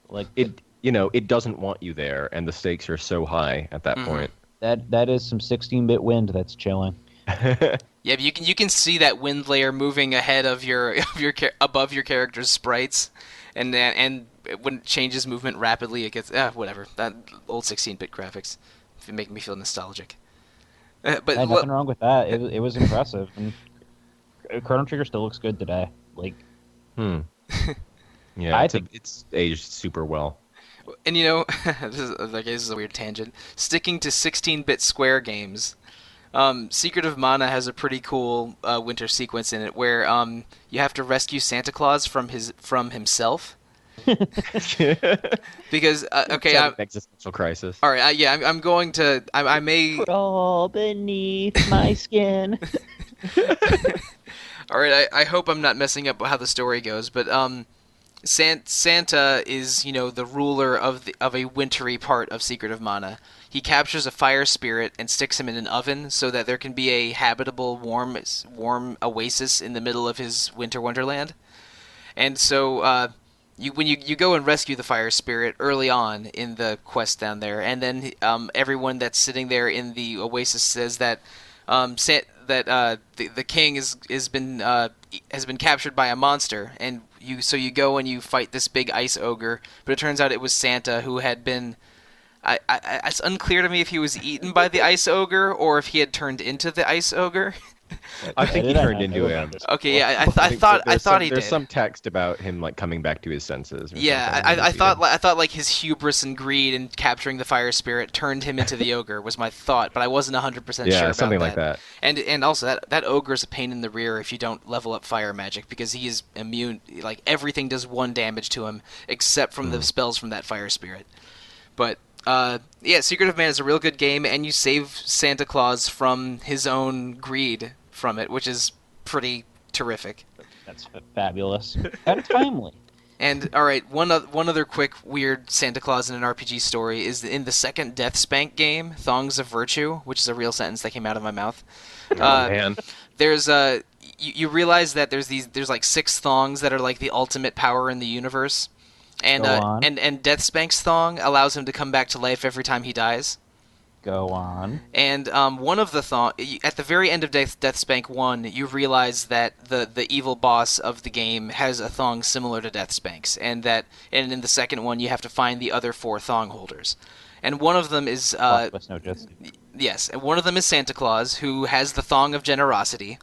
Like It doesn't want you there, and the stakes are so high at that Mhm. point. that is some 16-bit wind that's chilling. Yeah, but you can see that wind layer moving ahead of above your character's sprites, and when it changes movement rapidly, it gets whatever. That old 16-bit graphics, if it make me feel nostalgic. But Hey, nothing wrong with that. It was impressive, and Chrono Trigger still looks good today. Like Hmm. Yeah, I it's, think- it's aged super well. and this is a weird tangent. Sticking to 16-bit Square games, Secret of Mana has a pretty cool winter sequence in it where you have to rescue Santa Claus from himself. Because okay, It's an existential crisis. all right, I'm going to I may crawl beneath my skin. all right. I hope I'm not messing up how the story goes, but Santa is the ruler of a wintry part of Secret of Mana. He captures a fire spirit and sticks him in an oven so that there can be a habitable, warm oasis in the middle of his winter wonderland. And so when you go and rescue the fire spirit early on in the quest down there, and then everyone that's sitting there in the oasis says that the king has been captured by a monster, and you go and you fight this big ice ogre, but it turns out it was Santa who had been. It's unclear to me if he was eaten by the ice ogre or if he had turned into the ice ogre. I think he turned into him. Okay, yeah, I thought he did. There's some text about him like coming back to his senses. Or Yeah, something. I thought like his hubris and greed in capturing the fire spirit turned him into the ogre was my thought, but I wasn't 100% Yeah, sure about something like that. And also that ogre is a pain in the rear if you don't level up fire magic because he is immune. Like everything does 1 damage to him except from the spells from that fire spirit. But yeah, Secret of Mana is a real good game, and you save Santa Claus from his own greed from it, which is pretty terrific. That's fabulous and timely. And all right, one other quick weird Santa Claus in an RPG story is in the second Death Spank game, Thongs of Virtue, which is a real sentence that came out of my mouth. Oh man. There's you realize that there's like 6 thongs that are like the ultimate power in the universe, and Go on. and Death Spank's thong allows him to come back to life every time he dies. Go on. And one of the at the very end of Deathspank 1, you realize that the evil boss of the game has a thong similar to Deathspank's, and in the second one you have to find the other 4 thong holders. And one of them is No, just yes, and one of them is Santa Claus, who has the thong of generosity.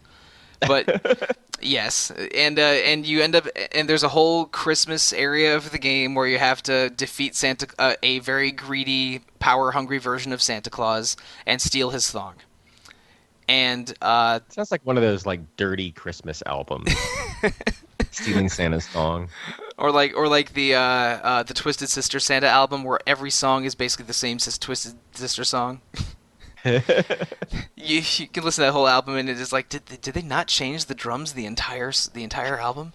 But yes, and you end up, and there's a whole Christmas area of the game where you have to defeat a very greedy, power-hungry version of Santa Claus and steal his thong. And Sounds like one of those like dirty Christmas albums. Stealing Santa's song. or like the Twisted Sister Santa album, where every song is basically the same Twisted Sister song. You can listen to that whole album, and it is like, did they not change the drums the entire album?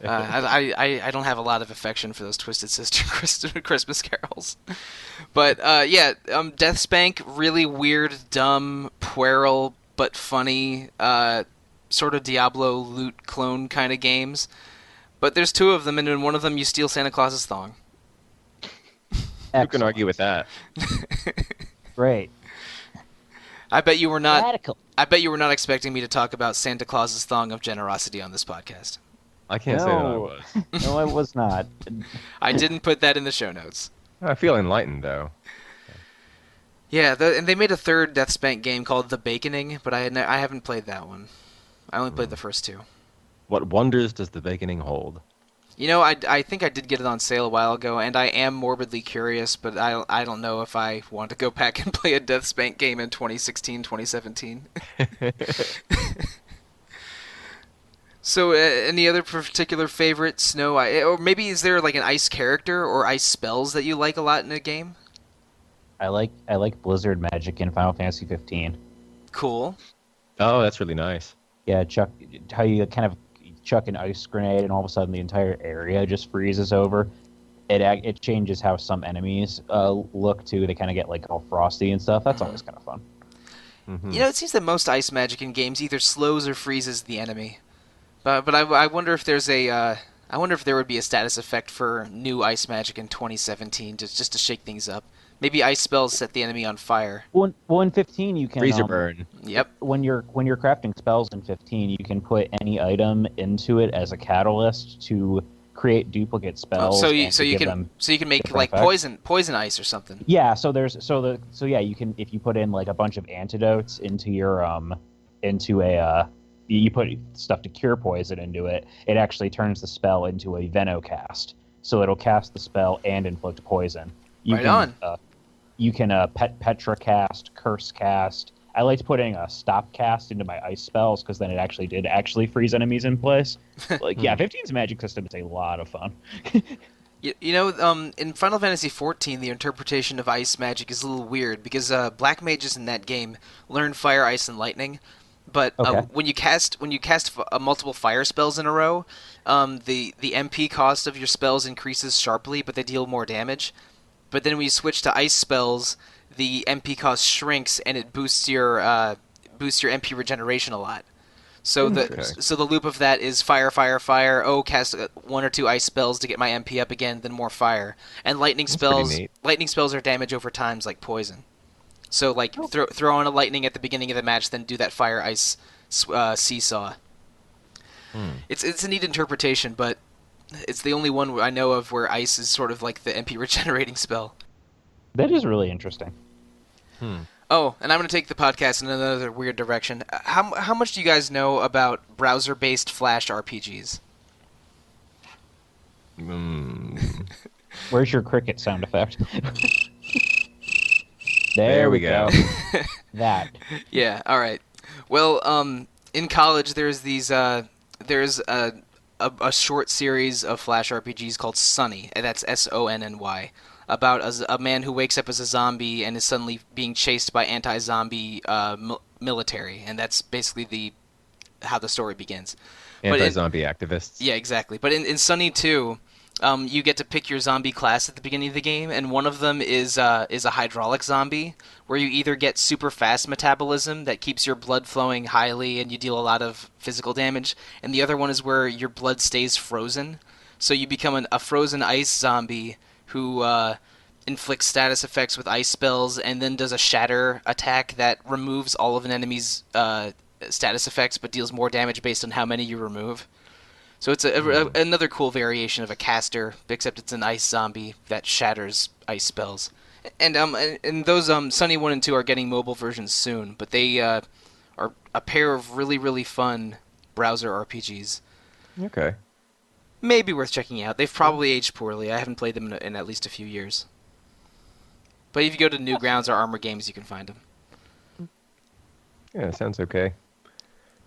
I don't have a lot of affection for those Twisted Sister Christmas carols, but Deathspank, really weird, dumb, puerile but funny, sort of Diablo loot clone kind of games. But there's 2 of them, and in one of them you steal Santa Claus's thong. Who can argue with that? great. I bet you were not. Radical. I bet you were not expecting me to talk about Santa Claus's thong of generosity on this podcast. I can't say that I was. No, I was not. I didn't put that in the show notes. I feel enlightened, though. Yeah, and they made a third Deathspank game called The Baconing, but I haven't played that one. I only played the first 2. What wonders does the Baconing hold? You know, I think I did get it on sale a while ago, and I am morbidly curious, but I don't know if I want to go back and play a Deathspank game in 2016, 2017. So, any other particular favorite snow? Or maybe is there like an ice character or ice spells that you like a lot in a game? I like Blizzard magic in Final Fantasy 15. Cool. Oh, that's really nice. Yeah, Chuck, how you kind of chuck an ice grenade and all of a sudden the entire area just freezes over. It changes how some enemies look too. They kind of get like all frosty and stuff. That's always kind of fun. Mm-hmm. You know, it seems that most ice magic in games either slows or freezes the enemy. But I wonder if there's I wonder if there would be a status effect for new ice magic in 2017 just to shake things up. Maybe ice spells set the enemy on fire. Well, in 15 you can Freezer burn. Yep. when you're crafting spells in 15, you can put any item into it as a catalyst to create duplicate spells. So you and to give can them make different like effects. poison ice or something. Yeah, so you can, if you put in like a bunch of antidotes into your you put stuff to cure poison into it, it actually turns the spell into a Venocast. So it'll cast the spell and inflict poison. You can Petra cast, Curse cast. I liked putting a Stop cast into my ice spells because then it actually did freeze enemies in place. Like, yeah, 15's magic system is a lot of fun. You know, in Final Fantasy XIV, the interpretation of ice magic is a little weird because black mages in that game learn fire, ice, and lightning. But Okay. when you cast multiple fire spells in a row, the MP cost of your spells increases sharply, but they deal more damage. But then when you switch to ice spells, the MP cost shrinks and it boosts your MP regeneration a lot. So the loop of that is fire, fire, fire. Oh, cast 1 or 2 ice spells to get my MP up again, then more fire. And lightning spells. Lightning spells are damage over times like poison. So like throw on a lightning at the beginning of the match, then do that fire ice seesaw. It's a neat interpretation, but it's the only one I know of where ice is sort of like the MP regenerating spell. That is really interesting. Oh, and I'm going to take the podcast in another weird direction. How much do you guys know about browser-based Flash RPGs? Where's your cricket sound effect? There we go. That. Yeah. All right. Well, in college, there's a short series of Flash RPGs called Sunny, and that's Sonny, about a man who wakes up as a zombie and is suddenly being chased by anti-zombie military, and that's basically how the story begins. Anti-zombie activists. Yeah, exactly. But in Sunny 2, you get to pick your zombie class at the beginning of the game, and one of them is a hydraulic zombie, where you either get super fast metabolism that keeps your blood flowing highly and you deal a lot of physical damage, and the other one is where your blood stays frozen, so you become a frozen ice zombie who inflicts status effects with ice spells, and then does a shatter attack that removes all of an enemy's status effects, but deals more damage based on how many you remove. So it's another cool variation of a caster, except it's an ice zombie that shatters ice spells. And those Sunny 1 and 2 are getting mobile versions soon, but they are a pair of really, really fun browser RPGs. Okay. Maybe worth checking out. They've probably aged poorly. I haven't played them in at least a few years. But if you go to Newgrounds or Armor Games, you can find them. Yeah, sounds okay.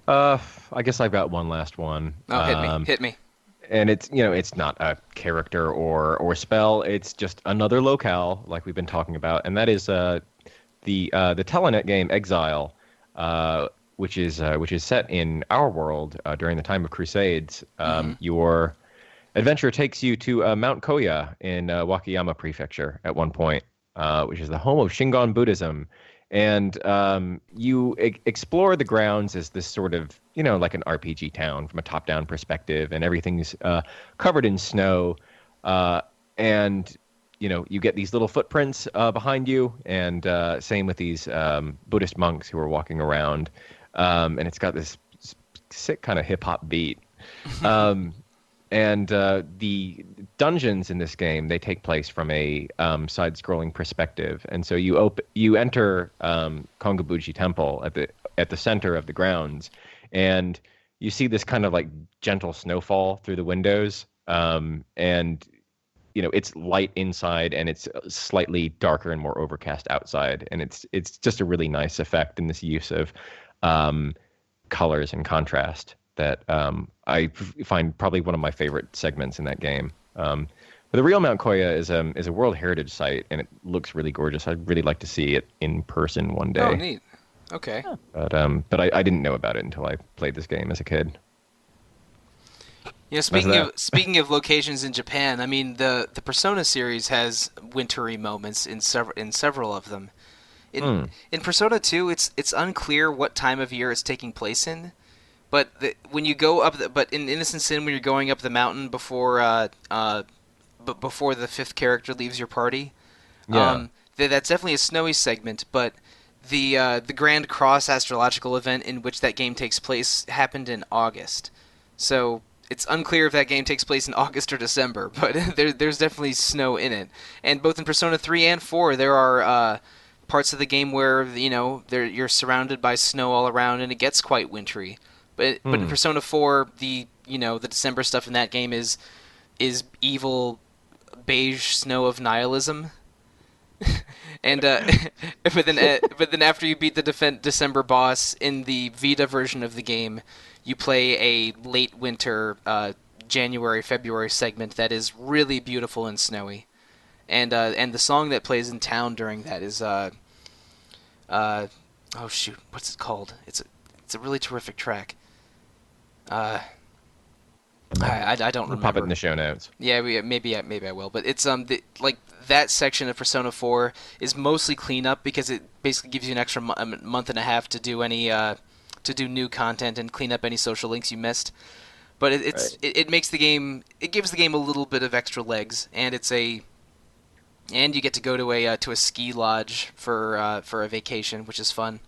I guess I've got one last one. Oh, hit me. And it's not a character or spell. It's just another locale, like we've been talking about, and that is the Telenet game Exile, which is set in our world during the time of Crusades. Your adventure takes you to Mount Koya in Wakayama Prefecture at one point, which is the home of Shingon Buddhism. And you explore the grounds as this sort of, like an RPG town from a top-down perspective, and everything's covered in snow. And, you get these little footprints behind you, and same with these Buddhist monks who are walking around. And it's got this sick kind of hip-hop beat. And the dungeons in this game, they take place from a side-scrolling perspective, and so you enter Kongabuji Temple at the center of the grounds, and you see this kind of like gentle snowfall through the windows, and it's light inside and it's slightly darker and more overcast outside, and it's just a really nice effect in this use of colors and contrast that I find probably one of my favorite segments in that game. But the real Mount Koya is a World Heritage Site, and it looks really gorgeous. I'd really like to see it in person one day. Oh, neat. Okay. But I didn't know about it until I played this game as a kid. Speaking of locations in Japan, I mean the Persona series has wintry moments in several of them. In Persona 2, it's unclear what time of year it's taking place in. But when you go up, but in Innocent Sin, when you're going up the mountain before the fifth character leaves your party, that's definitely a snowy segment. But the Grand Cross astrological event in which that game takes place happened in August, so it's unclear if that game takes place in August or December. But there's definitely snow in it, and both in Persona 3 and 4, there are parts of the game where you're surrounded by snow all around, and it gets quite wintry. But in Persona 4, the December stuff in that game is evil beige snow of nihilism. And but then after you beat the December boss in the Vita version of the game, you play a late winter January-February segment that is really beautiful and snowy. And the song that plays in town during that is oh shoot, what's it called? It's a really terrific track. I don't remember. Pop it in the show notes. Yeah, maybe I will. But it's like that section of Persona 4 is mostly cleanup because it basically gives you an extra month and a half to do new content and clean up any social links you missed. But it makes the game, it gives the game a little bit of extra legs, and you get to go to a ski lodge for a vacation, which is fun.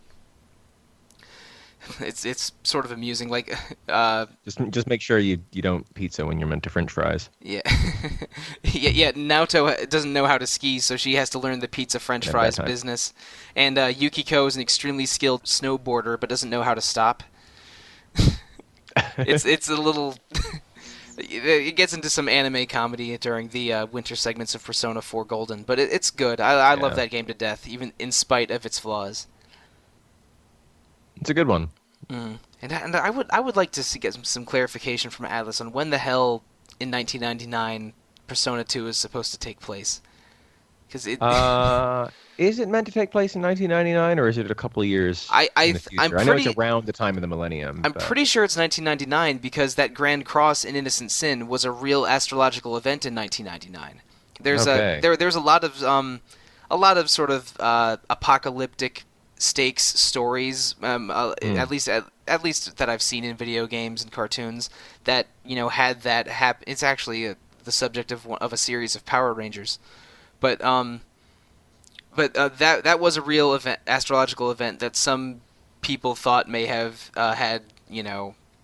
It's sort of amusing, like just make sure you don't pizza when you're meant to French fries. Yeah, yeah. Naoto doesn't know how to ski, so she has to learn the pizza French fries business. And Yukiko is an extremely skilled snowboarder, but doesn't know how to stop. It's a little. It gets into some anime comedy during the winter segments of Persona 4 Golden, but it's good. I love that game to death, even in spite of its flaws. It's a good one. And I would like to get some clarification from Atlas on when the hell in 1999 Persona 2 is supposed to take place. Because is it meant to take place in 1999, or is it a couple of years in the future? I know it's around the time of the millennium. I'm pretty sure it's 1999 because that Grand Cross in Innocent Sin was a real astrological event in 1999. There's a lot of sort of apocalyptic stakes stories, at least that I've seen in video games and cartoons that had that happen. It's actually the subject of a series of Power Rangers, But that was a real event, astrological event that some people thought may have had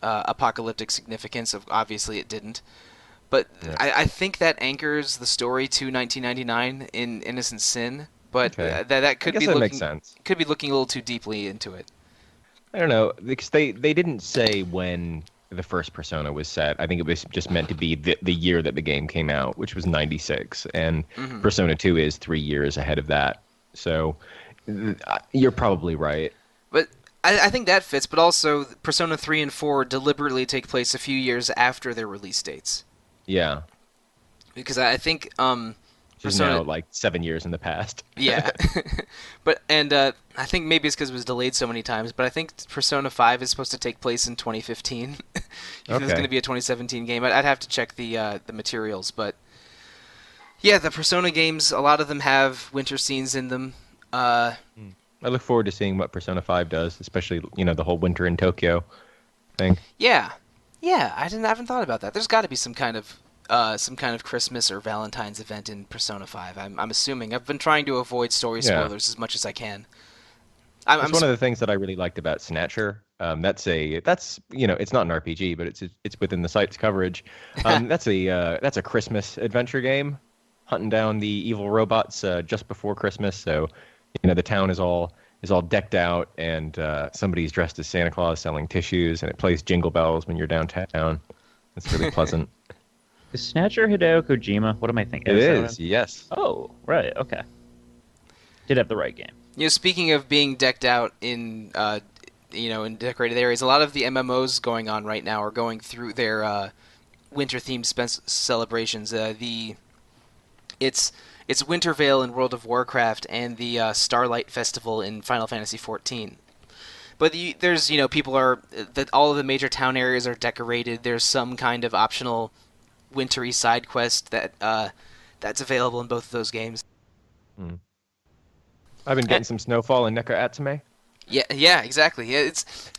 apocalyptic significance. Obviously, it didn't. But Yeah. I think that anchors the story to 1999 in Innocent Sin. But Okay. that I could guess be that makes looking sense. could be looking a little too deeply into it. I don't know because they didn't say when the first Persona was set. I think it was just meant to be the year that the game came out, which was 96, and Hmm. Persona 2 is 3 years ahead of that. So you're probably right. But I think that fits. But also, Persona 3 and 4 deliberately take place a few years after their release dates. Yeah. Because I think Which is Persona, now like 7 years in the past. yeah, I think maybe it's because it was delayed so many times. But I think Persona 5 is supposed to take place in 2015. Even though it's going Okay. to be a 2017 game. I'd have to check the materials, but yeah, the Persona games, a lot of them have winter scenes in them. I look forward to seeing what Persona 5 does, especially, the whole winter in Tokyo thing. Yeah, yeah, I haven't thought about that. There's got to be some kind of Christmas or Valentine's event in Persona 5. I'm assuming. I've been trying to avoid story Yeah. spoilers as much as I can. I'm, That's I'm one of the things that I really liked about Snatcher. It's not an RPG, but it's within the site's coverage. That's a Christmas adventure game, hunting down the evil robots just before Christmas. So, the town is all decked out, and somebody's dressed as Santa Claus selling tissues, and it plays Jingle Bells when you're downtown. It's really pleasant. Is Snatcher Hideo Kojima? What am I thinking? It Is that what is, yes. Oh, right. Okay. Did have the right game. speaking of being decked out in decorated areas, a lot of the MMOs going on right now are going through their winter-themed celebrations. It's Wintervale in World of Warcraft and the Starlight Festival in Final Fantasy XIV. But there's people are that all of the major town areas are decorated. There's some kind of optional wintry side quest that's available in both of those games. Hmm. I've been getting some snowfall in Neko Atsume. Yeah, exactly. Yeah,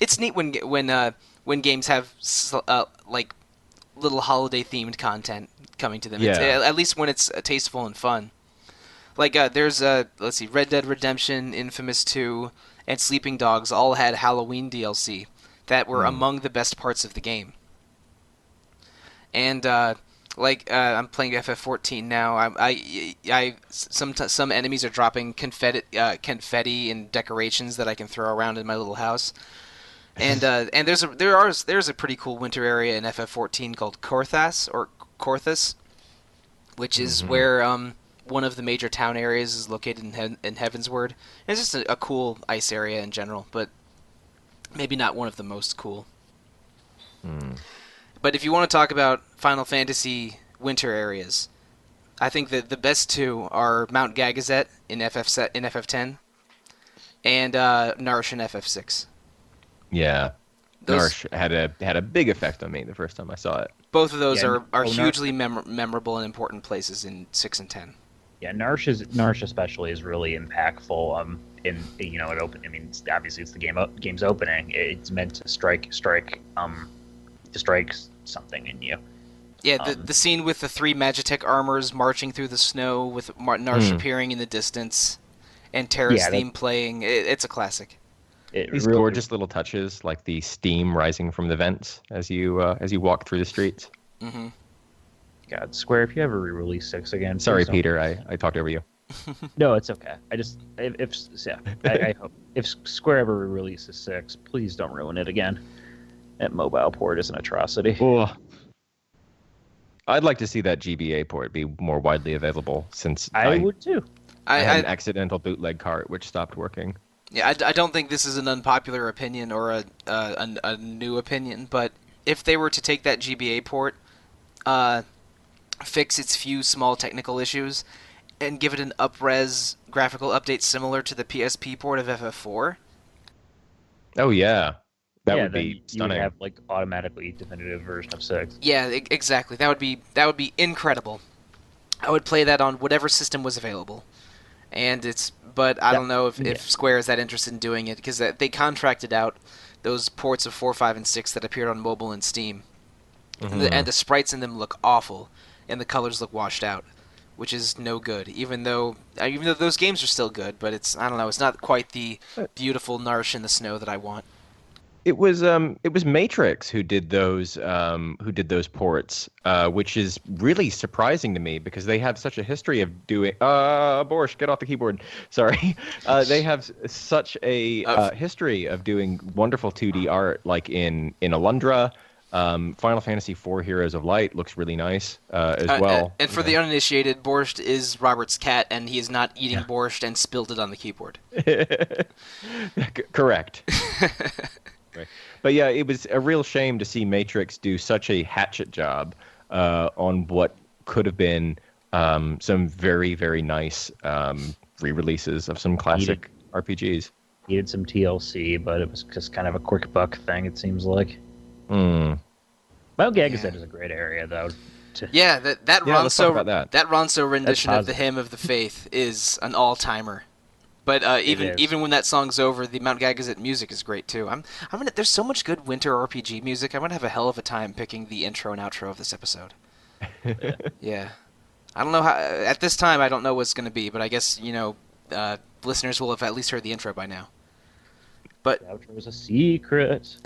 it's neat when games have like little holiday themed content coming to them. Yeah. At least when it's tasteful and fun. Like there's let's see, Red Dead Redemption, Infamous 2, and Sleeping Dogs all had Halloween DLC that were among the best parts of the game. And I'm playing FF14 now. Some enemies are dropping confetti and decorations that I can throw around in my little house. And there's a pretty cool winter area in FF14 called Korthas, which is where one of the major town areas is located in Heavensward. And it's just a cool ice area in general, but maybe not one of the most cool. But if you want to talk about Final Fantasy winter areas, I think that the best two are Mount Gagazet in FF10 and Nourish in FF6. Yeah. Those, Nourish had a big effect on me the first time I saw it. both of those Yeah, are oh, hugely memorable and important places in 6 and 10. Yeah, Nourish especially is really impactful. It open. I mean, obviously it's the game's opening. It's meant to strike something in you. Yeah, the scene with the three Magitech armors marching through the snow with Nourish appearing in the distance and Terra's theme playing, it's a classic. These gorgeous little touches, like the steam rising from the vents as you walk through the streets. Mm-hmm. God, Square, if you ever re-release 6 again. Sorry, please don't- Peter, I talked over you. No, it's okay. I hope if Square ever re-releases 6, please don't ruin it again. That mobile port is an atrocity. Oh. I'd like to see that GBA port be more widely available, since I would too. I had an accidental bootleg cart which stopped working. Yeah, I don't think this is an unpopular opinion or a new opinion, but if they were to take that GBA port, fix its few small technical issues, and give it an up-res graphical update similar to the PSP port of FF4. Oh yeah, that would then be you stunning. would have like automatically definitive version of 6. Yeah, exactly. That would be incredible. I would play that on whatever system was available, but I don't know if Square is that interested in doing it because they contracted out those ports of 4, 5, and 6 that appeared on mobile and Steam, and the sprites in them look awful, and the colors look washed out. which is no good. Even though those games are still good, but I don't know, it's not quite the beautiful Narsh in the snow that I want. It was Matrix who did those ports, which is really surprising to me because they have such a history of doing Borscht, get off the keyboard. Sorry. They have such a history of doing wonderful 2D art, like in Alundra. Final Fantasy IV Heroes of Light looks really nice as well. And for the uninitiated, Borscht is Robert's cat, and he is not eating borscht and spilled it on the keyboard. Correct. Right. But yeah, it was a real shame to see Matrix do such a hatchet job on what could have been some very, very nice re-releases of some classic RPGs. Needed some TLC, but it was just kind of a quick buck thing, it seems like. Mount Gagazet is a great area, though. Yeah, that let's talk about that. That Ronso rendition of the Hymn of the Faith is an all-timer. But even when that song's over, the Mount Gagazet music is great too. There's so much good winter RPG music. I'm gonna have a hell of a time picking the intro and outro of this episode. Yeah, I don't know how. At this time, I don't know what's gonna be, but I guess listeners will have at least heard the intro by now. But the outro is a secret.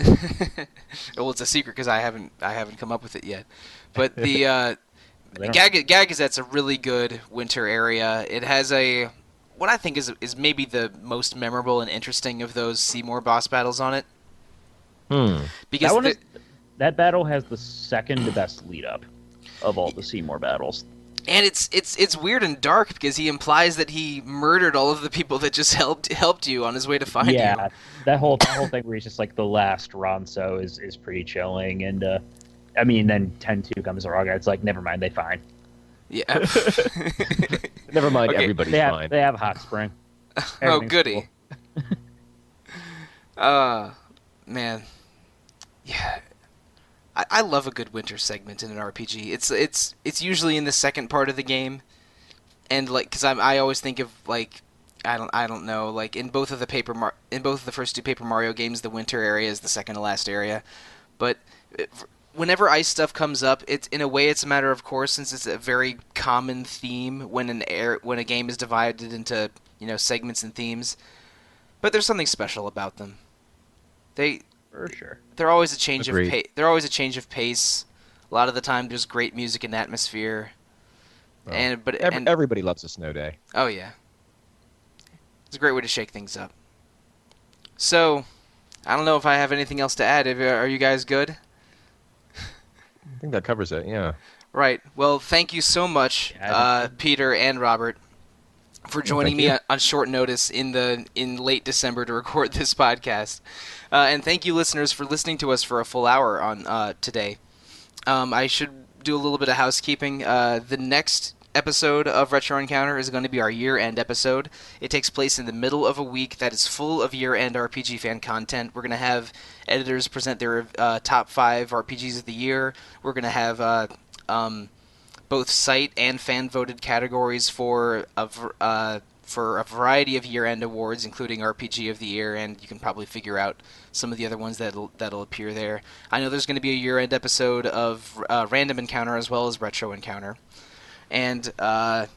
Well, it's a secret because I haven't come up with it yet. But the Gagazet's a really good winter area. It has what I think is maybe the most memorable and interesting of those Seymour boss battles on it. Because that battle has the second best lead up of all the Seymour battles. And it's weird and dark because he implies that he murdered all of the people that just helped you on his way to find you. Yeah, that whole thing where he's just like the last Ronso is pretty chilling, and then 10-2 comes along, and it's like never mind, they fine. Yeah. Never mind, Okay. everybody's fine. They have hot spring. Oh, goody. Man. Yeah. I love a good winter segment in an RPG. It's usually in the second part of the game, and because I always think of I don't know, like in both of the first two Paper Mario games, the winter area is the second to last area, but whenever ice stuff comes up, it's in a way it's a matter of course since it's a very common theme when a game is divided into segments and themes. But there's something special about them. For sure. They're always a change Agreed. of pace. They're always a change of pace. A lot of the time, there's great music and atmosphere. Well, But everybody loves a snow day. oh yeah, it's a great way to shake things up. So, I don't know if I have anything else to add. Are you guys good? I think that covers it, yeah. Right. Well, thank you so much, Peter and Robert, for joining me on short notice in late December to record this podcast. And thank you, listeners, for listening to us for a full hour on today. I should do a little bit of housekeeping. The next episode of Retro Encounter is going to be our year-end episode. It takes place in the middle of a week that is full of year-end RPG fan content. We're going to have editors present their top 5 RPGs of the year. We're going to have both site and fan-voted categories for a variety of year-end awards, including RPG of the Year, and you can probably figure out some of the other ones that'll appear there. I know there's going to be a year-end episode of Random Encounter as well as Retro Encounter, and they're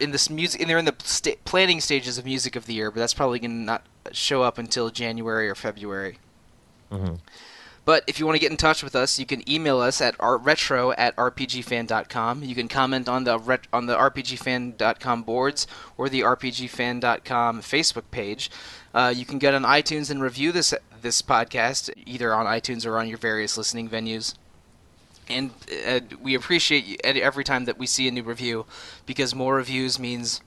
in the planning stages of Music of the Year, but that's probably going to not show up until January or February. Mm-hmm. But if you want to get in touch with us, you can email us at retro@rpgfan.com. You can comment on the rpgfan.com boards or the rpgfan.com Facebook page. You can get on iTunes and review this podcast, either on iTunes or on your various listening venues. And we appreciate every time that we see a new review, because more reviews means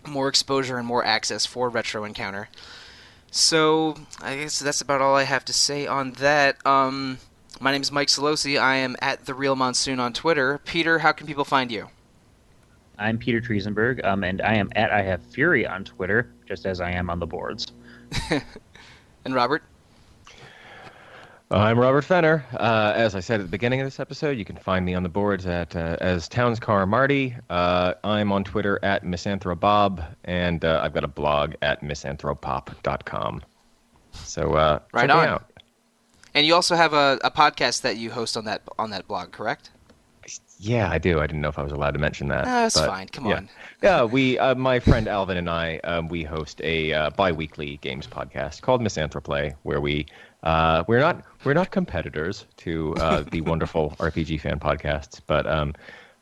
more exposure and more access for Retro Encounter. So, I guess that's about all I have to say on that. My name is Mike Sollosi. I am at The Real Monsoon on Twitter. Peter, how can people find you? I'm Peter Triezenberg, and I am at I Have Fury on Twitter, just as I am on the boards. And Robert? I'm Robert Fenner. As I said at the beginning of this episode, you can find me on the boards as Townscar Marty. I'm on Twitter at Misanthrobob, and I've got a blog at misanthropop.com. So Right check on. me out. And you also have a podcast that you host on that blog, correct? Yeah, I do. I didn't know if I was allowed to mention that. That's But fine. Come yeah. on. Yeah, we, my friend Alvin and I, we host a bi-weekly games podcast called Misanthroplay, where we're not competitors to the wonderful RPG fan podcasts, but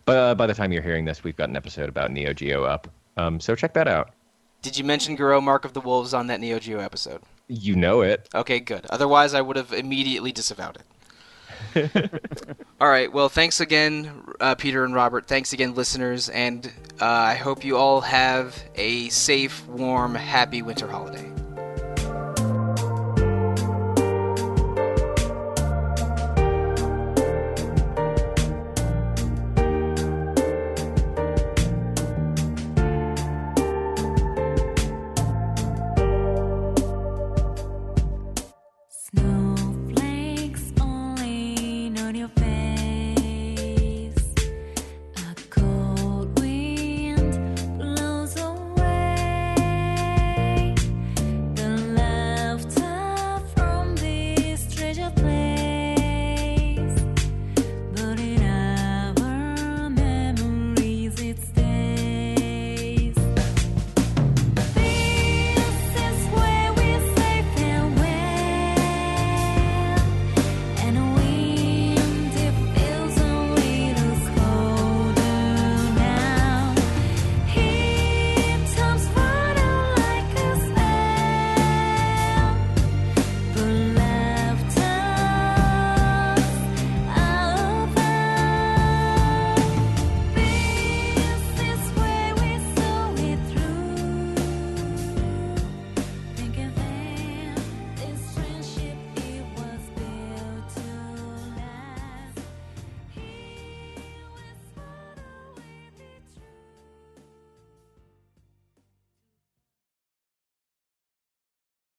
by the time you're hearing this, we've got an episode about Neo Geo up. So check that out. Did you mention Garo Mark of the Wolves on that Neo Geo episode? You know it. Okay, good. Otherwise, I would have immediately disavowed it. All right. Well, thanks again, Peter and Robert. Thanks again, listeners. And I hope you all have a safe, warm, happy winter holiday.